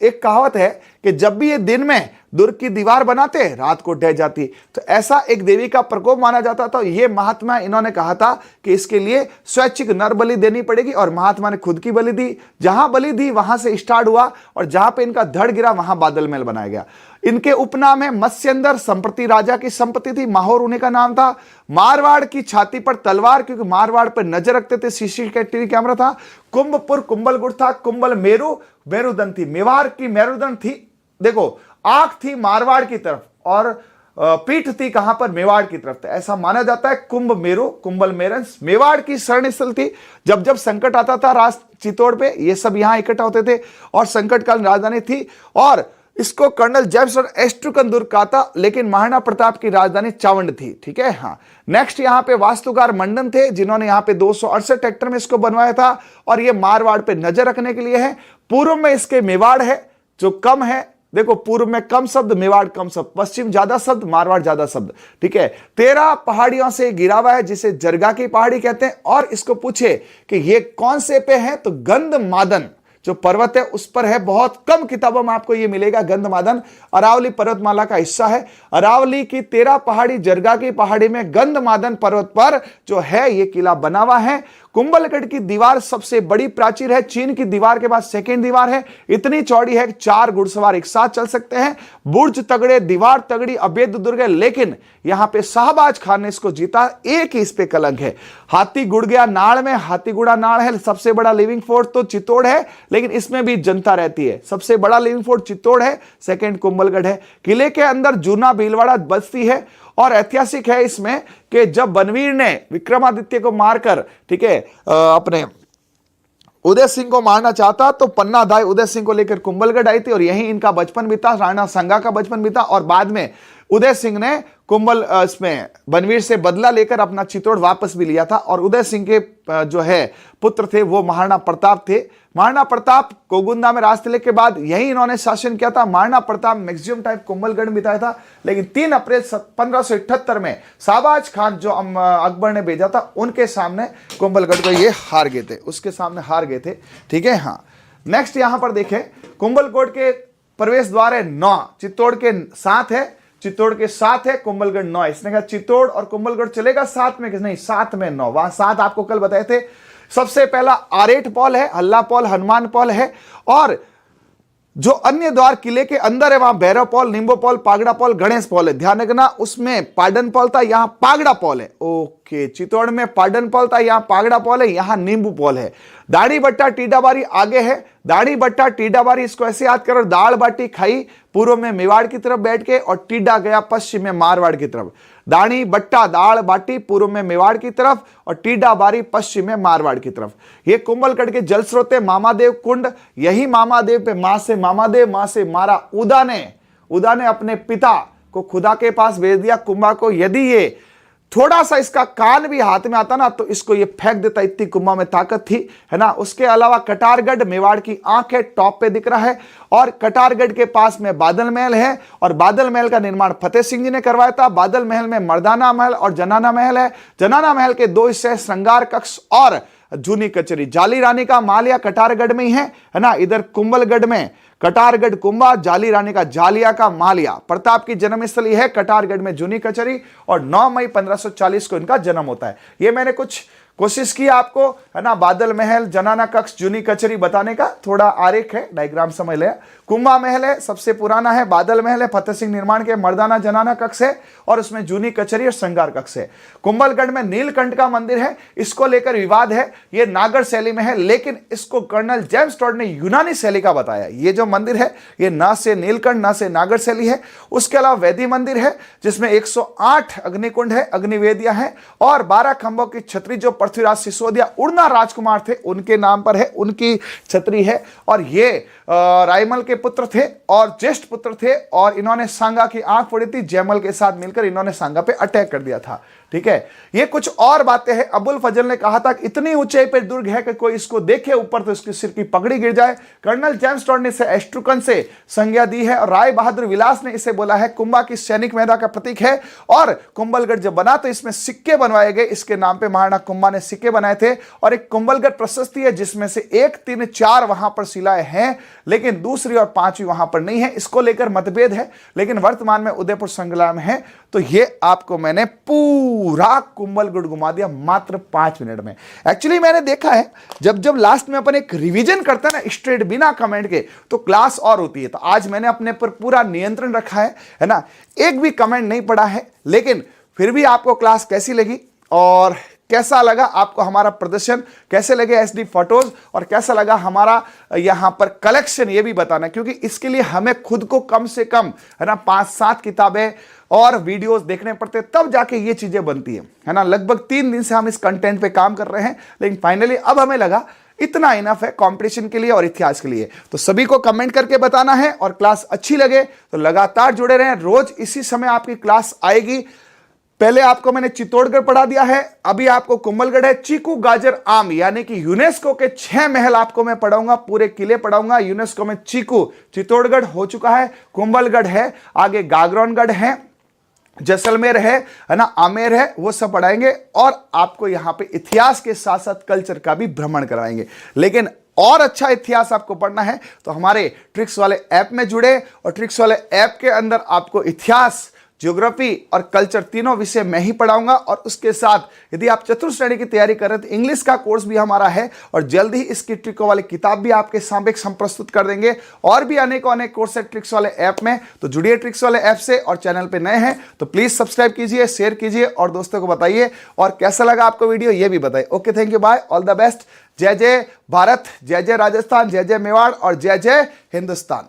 S1: एक कहावत है कि जब भी ये दिन में दुर्ग की दीवार बनाते, रात को ढह जाती। तो ऐसा एक देवी का प्रकोप माना जाता था। ये महात्मा, इन्होंने कहा था कि इसके लिए स्वैच्छिक नर बलि देनी पड़ेगी, और महात्मा ने खुद की बलि दी। जहां बलि दी वहां से स्टार्ट हुआ, और जहां पे इनका धड़ गिरा वहां बादल महल बनाया गया। इनके उपनाम है मत्स्येंद्र, संप्रति राजा की संपत्ति थी। माहौर उन्हीं का नाम था। मारवाड़ की छाती पर तलवार, क्योंकि मारवाड़ पर नजर रखते थे, सीसीटीवी कैमरा था। कुंभपुर कुंभलगढ़ था। कुंभल मेरुदंड थी, मेवाड़ की मेरुदंड थी। देखो, आंख थी मारवाड़ की तरफ, और पीठ थी कहां पर? मेवाड़ की तरफ। ऐसा माना जाता है। कुंभल मेरंस मेवाड़ की शरण स्थल थी। जब जब संकट आता था राज चित्तौड़ पे, ये सब यहां इकट्ठा होते थे, और संकटकालीन राजधानी थी। और इसको कर्नल जेम्स और एस्ट्रुकन दुर्ग कहा था, लेकिन महाराणा प्रताप की राजधानी चावंड थी। ठीक है, हाँ। नेक्स्ट यहां पे वास्तुकार मंडन थे, जिन्होंने यहां पे 268 हेक्टर में इसको बनवाया था, और ये मारवाड़ पे नजर रखने के लिए है। पूर्व में इसके मेवाड़ है, जो कम है। देखो, पूर्व में कम शब्द, मेवाड़ कम शब्द, पश्चिम ज्यादा शब्द, मारवाड़ ज्यादा शब्द। ठीक है, 13 पहाड़ियों से घिरा हुआ है, जिसे जरगा की पहाड़ी कहते हैं। और इसको पूछे कि ये कौन से पे है, तो गंधमादन जो पर्वत है उस पर है। बहुत कम किताबों में आपको ये मिलेगा। गंधमादन अरावली पर्वतमाला का हिस्सा है। अरावली की 13 पहाड़ी, जरगा की पहाड़ी में गंधमादन पर्वत पर जो है ये किला बना हुआ है। कुंभलगढ़ की दीवार सबसे बड़ी प्राचीर है। चीन की दीवार के बाद सेकेंड दीवार है। इतनी चौड़ी है कि 4 घुड़सवार एक साथ चल सकते हैं। बुर्ज तगड़े, दीवार तगड़ी, अभेद्य दुर्ग है, लेकिन यहां पे शाहबाज खान ने इसको जीता। एक ही इस पे कलंक है। हाथी गुड़ गया नाड़ में, हाथीगुड़ा नाड़ है। सबसे बड़ा लिविंग फोर्ट तो चित्तौड़ है, लेकिन इसमें भी जनता रहती है। सबसे बड़ा लिविंग फोर्ट चित्तौड़ है, सेकेंड कुंभलगढ़ है। किले के अंदर जूना भीलवाड़ा बस्ती है, और ऐतिहासिक है इसमें कि जब बनवीर ने विक्रमादित्य को मारकर, ठीक है, अपने उदय सिंह को मारना चाहता, तो पन्ना दाई उदय सिंह को लेकर कुंभलगढ़ आई थी, और यहीं इनका बचपन बीता, राणा संगा का बचपन बीता। और बाद में उदय सिंह ने इसमें बनवीर से बदला लेकर अपना चित्तौड़ वापस भी लिया था। और उदय सिंह के जो है पुत्र थे वो महाराणा प्रताप थे। महाराणा प्रताप कोगुंदा में राज तिलक के बाद यही इन्होंने शासन किया था। महाराणा प्रताप मैक्सिमम टाइम कुंभलगढ़ में बिताया था, लेकिन 3 अप्रैल 1578 में शाहबाज खान जो अकबर ने भेजा था, उनके सामने कुंभलगढ़ को ये हार गए थे, उसके सामने हार गए थे। ठीक है, हाँ। नेक्स्ट यहां पर देखें, कुंभलकोट के प्रवेश द्वार है 9, चित्तौड़ के 7 है, चित्तौड़ के 7 है, कुंभलगढ़ 9। इसने कहा चित्तौड़ और कुंभलगढ़ चलेगा 7 में, नहीं 7 में 9, वहां 7 आपको कल बताए थे। सबसे पहला आरेठ पॉल है, हल्ला पॉल, हनुमान पॉल है, और जो अन्य द्वार किले के अंदर है वहां भैरव पॉल, निम्बो पॉल, पागड़ा पॉल, गणेश पॉल है। ध्यान रखना, उसमें पाडन पॉल था, यहां पागड़ा पॉल है। ओके, चित्तौड़ में पाडन पॉल था, यहां पागड़ा पॉल है, यहां नींबू पॉल है। दाढ़ी बट्टा टीडाबारी आगे है। दाढ़ी बट्टा टीडाबारी, इसको ऐसे याद करो, दाल बाटी खाई पूर्व में मेवाड़ की तरफ बैठ के, और टीडा गया पश्चिम में मारवाड़ की तरफ। दाढ़ी बट्टा दाल बाटी पूर्व में मेवाड़ की तरफ, और टीडा बारी पश्चिम में मारवाड़ की तरफ। ये कुंभलगढ़ के जल स्रोत है मामादेव कुंड। यही मामादेव पे मां से मामादेव, मां से मारा उदा ने अपने पिता को खुदा के पास भेज दिया। कुंभा को यदि ये थोड़ा सा इसका कान भी हाथ में आता ना तो इसको ये फेंक देता, इतनी कुंभा में ताकत थी, है ना। उसके अलावा कटारगढ़ मेवाड़ की आंख है, टॉप पे दिख रहा है। और कटारगढ़ के पास में बादल महल है और बादल महल का निर्माण फतेह सिंह जी ने करवाया था। बादल महल में मर्दाना महल और जनाना महल है। जनाना महल के दो हिस्से हैं, श्रृंगार कक्ष और जूनी कचरी। जाली रानी का मालिया कटारगढ़ में ही है ना। इधर कुंभलगढ़ में कटारगढ़ कुंभा, जाली रानी का जालिया का मालिया। प्रताप की जन्मस्थली है कटारगढ़ में जूनी कचरी और 9 मई 1540 को इनका जन्म होता है। ये मैंने कुछ कोशिश की आपको, है ना, बादल महल, जनाना कक्ष, जूनी कचरी बताने का। थोड़ा आरेख है, डायग्राम समझ ले। कुंभा महल है, सबसे पुराना है। बादल महल है, फतेह सिंह निर्माण के। मर्दाना जनाना कक्ष है और उसमें जूनी कचरी और श्रृंगार कक्ष है। कुंभलगढ़ में नीलकंठ का मंदिर है, इसको लेकर विवाद है। ये नागर शैली में है, लेकिन इसको कर्नल जेम्स टॉड ने यूनानी शैली का बताया। ये जो मंदिर है ये ना से नीलकंठ ना से नागर शैली है। उसके अलावा वैदी मंदिर है जिसमें 108 अग्निकुंड है, अग्निवेदियां हैं और 12 खंभों की छतरी जो पृथ्वीराज सिसोदिया उड़ना राजकुमार थे उनके नाम पर है, उनकी छतरी है। और ये रायमल के पुत्र थे और ज्येष्ठ पुत्र थे और इन्होंने सांगा की आंख फोड़ी थी। जयमल के साथ मिलकर इन्होंने सांगा पे अटैक कर दिया था। ठीक है, ये कुछ और बातें हैं। अबुल फजल ने कहा था कि इतनी ऊंचाई पर दुर्ग है कि कोई इसको देखे ऊपर तो इसके सिर की पगड़ी गिर जाए। कर्नल जेम्स टॉड ने इसे एस्ट्रुकन से संज्ञा दी है और राय बहादुर विलास ने इसे बोला है कुंभा की सैनिक मेधा का प्रतीक है। और कुंभलगढ़ जब बना तो इसमें सिक्के बनवाए गए, इसके नाम पे महाराणा कुंभा ने सिक्के बनाए थे। और एक कुंभलगढ़ प्रशस्ति है जिसमें से 1, 3, 4 वहां पर शिलाएं हैं, लेकिन दूसरी और 5वीं वहां पर नहीं है। इसको लेकर मतभेद है, लेकिन वर्तमान में उदयपुर संग्रहालय में है। तो ये आपको मैंने पूरा कुंभलगढ़ घुमा दिया मात्र 5 मिनट में। एक्चुअली मैंने देखा है जब लास्ट में अपन एक रिवीजन करते हैं ना स्ट्रेट बिना कमेंट के, तो क्लास और होती है। तो आज मैंने अपने पर पूरा नियंत्रण रखा है ना। एक भी कमेंट नहीं पड़ा है, लेकिन फिर भी आपको क्लास कैसी लगी और कैसा लगा आपको हमारा प्रदर्शन, कैसे लगे एसडी फोटोज और कैसा लगा हमारा यहां पर कलेक्शन, ये भी बताना। क्योंकि इसके लिए हमें खुद को कम से कम, है ना, 5-7 किताबें और वीडियोस देखने पड़ते, तब जाके ये चीजें बनती है ना। लगभग 3 दिन से हम इस कंटेंट पे काम कर रहे हैं, लेकिन फाइनली अब हमें लगा इतना इनफ है कंपटीशन के लिए और इतिहास के लिए। तो सभी को कमेंट करके बताना है और क्लास अच्छी लगे तो लगातार जुड़े रहें। रोज इसी समय आपकी क्लास आएगी। पहले आपको मैंने चित्तौड़गढ़ पढ़ा दिया है, अभी आपको कुंभलगढ़ है। चीकू गाजर आम यानी कि यूनेस्को के 6 महल आपको मैं पढ़ाऊंगा, पूरे किले पढ़ाऊंगा। यूनेस्को में चीकू, चित्तौड़गढ़ हो चुका है, कुंभलगढ़ है, आगे गागरौनगढ़ है, जैसलमेर है ना, आमेर है, वो सब पढ़ाएंगे। और आपको यहां पे इतिहास के साथ साथ कल्चर का भी भ्रमण कराएंगे। लेकिन और अच्छा इतिहास आपको पढ़ना है तो हमारे ट्रिक्स वाले ऐप में जुड़े, और ट्रिक्स वाले ऐप के अंदर आपको इतिहास, ज्योग्राफी और कल्चर तीनों विषय मैं ही पढ़ाऊंगा। और उसके साथ यदि आप चतुर्थ श्रेणी की तैयारी कर रहे हैं तो इंग्लिश का कोर्स भी हमारा है और जल्द ही इसकी ट्रिकों वाली किताब भी आपके सामने हम प्रस्तुत कर देंगे। और भी अनेक कोर्स है ट्रिक्स वाले ऐप में, तो जुड़िए ट्रिक्स वाले ऐप से। और चैनल पे नए हैं तो प्लीज सब्सक्राइब कीजिए, शेयर कीजिए और दोस्तों को बताइए। और कैसा लगा आपको वीडियो ये भी बताइए। Okay, thank you, bye, all the best. जय जय भारत, जय जय राजस्थान, जय जय मेवाड़ और जय जय हिंदुस्तान।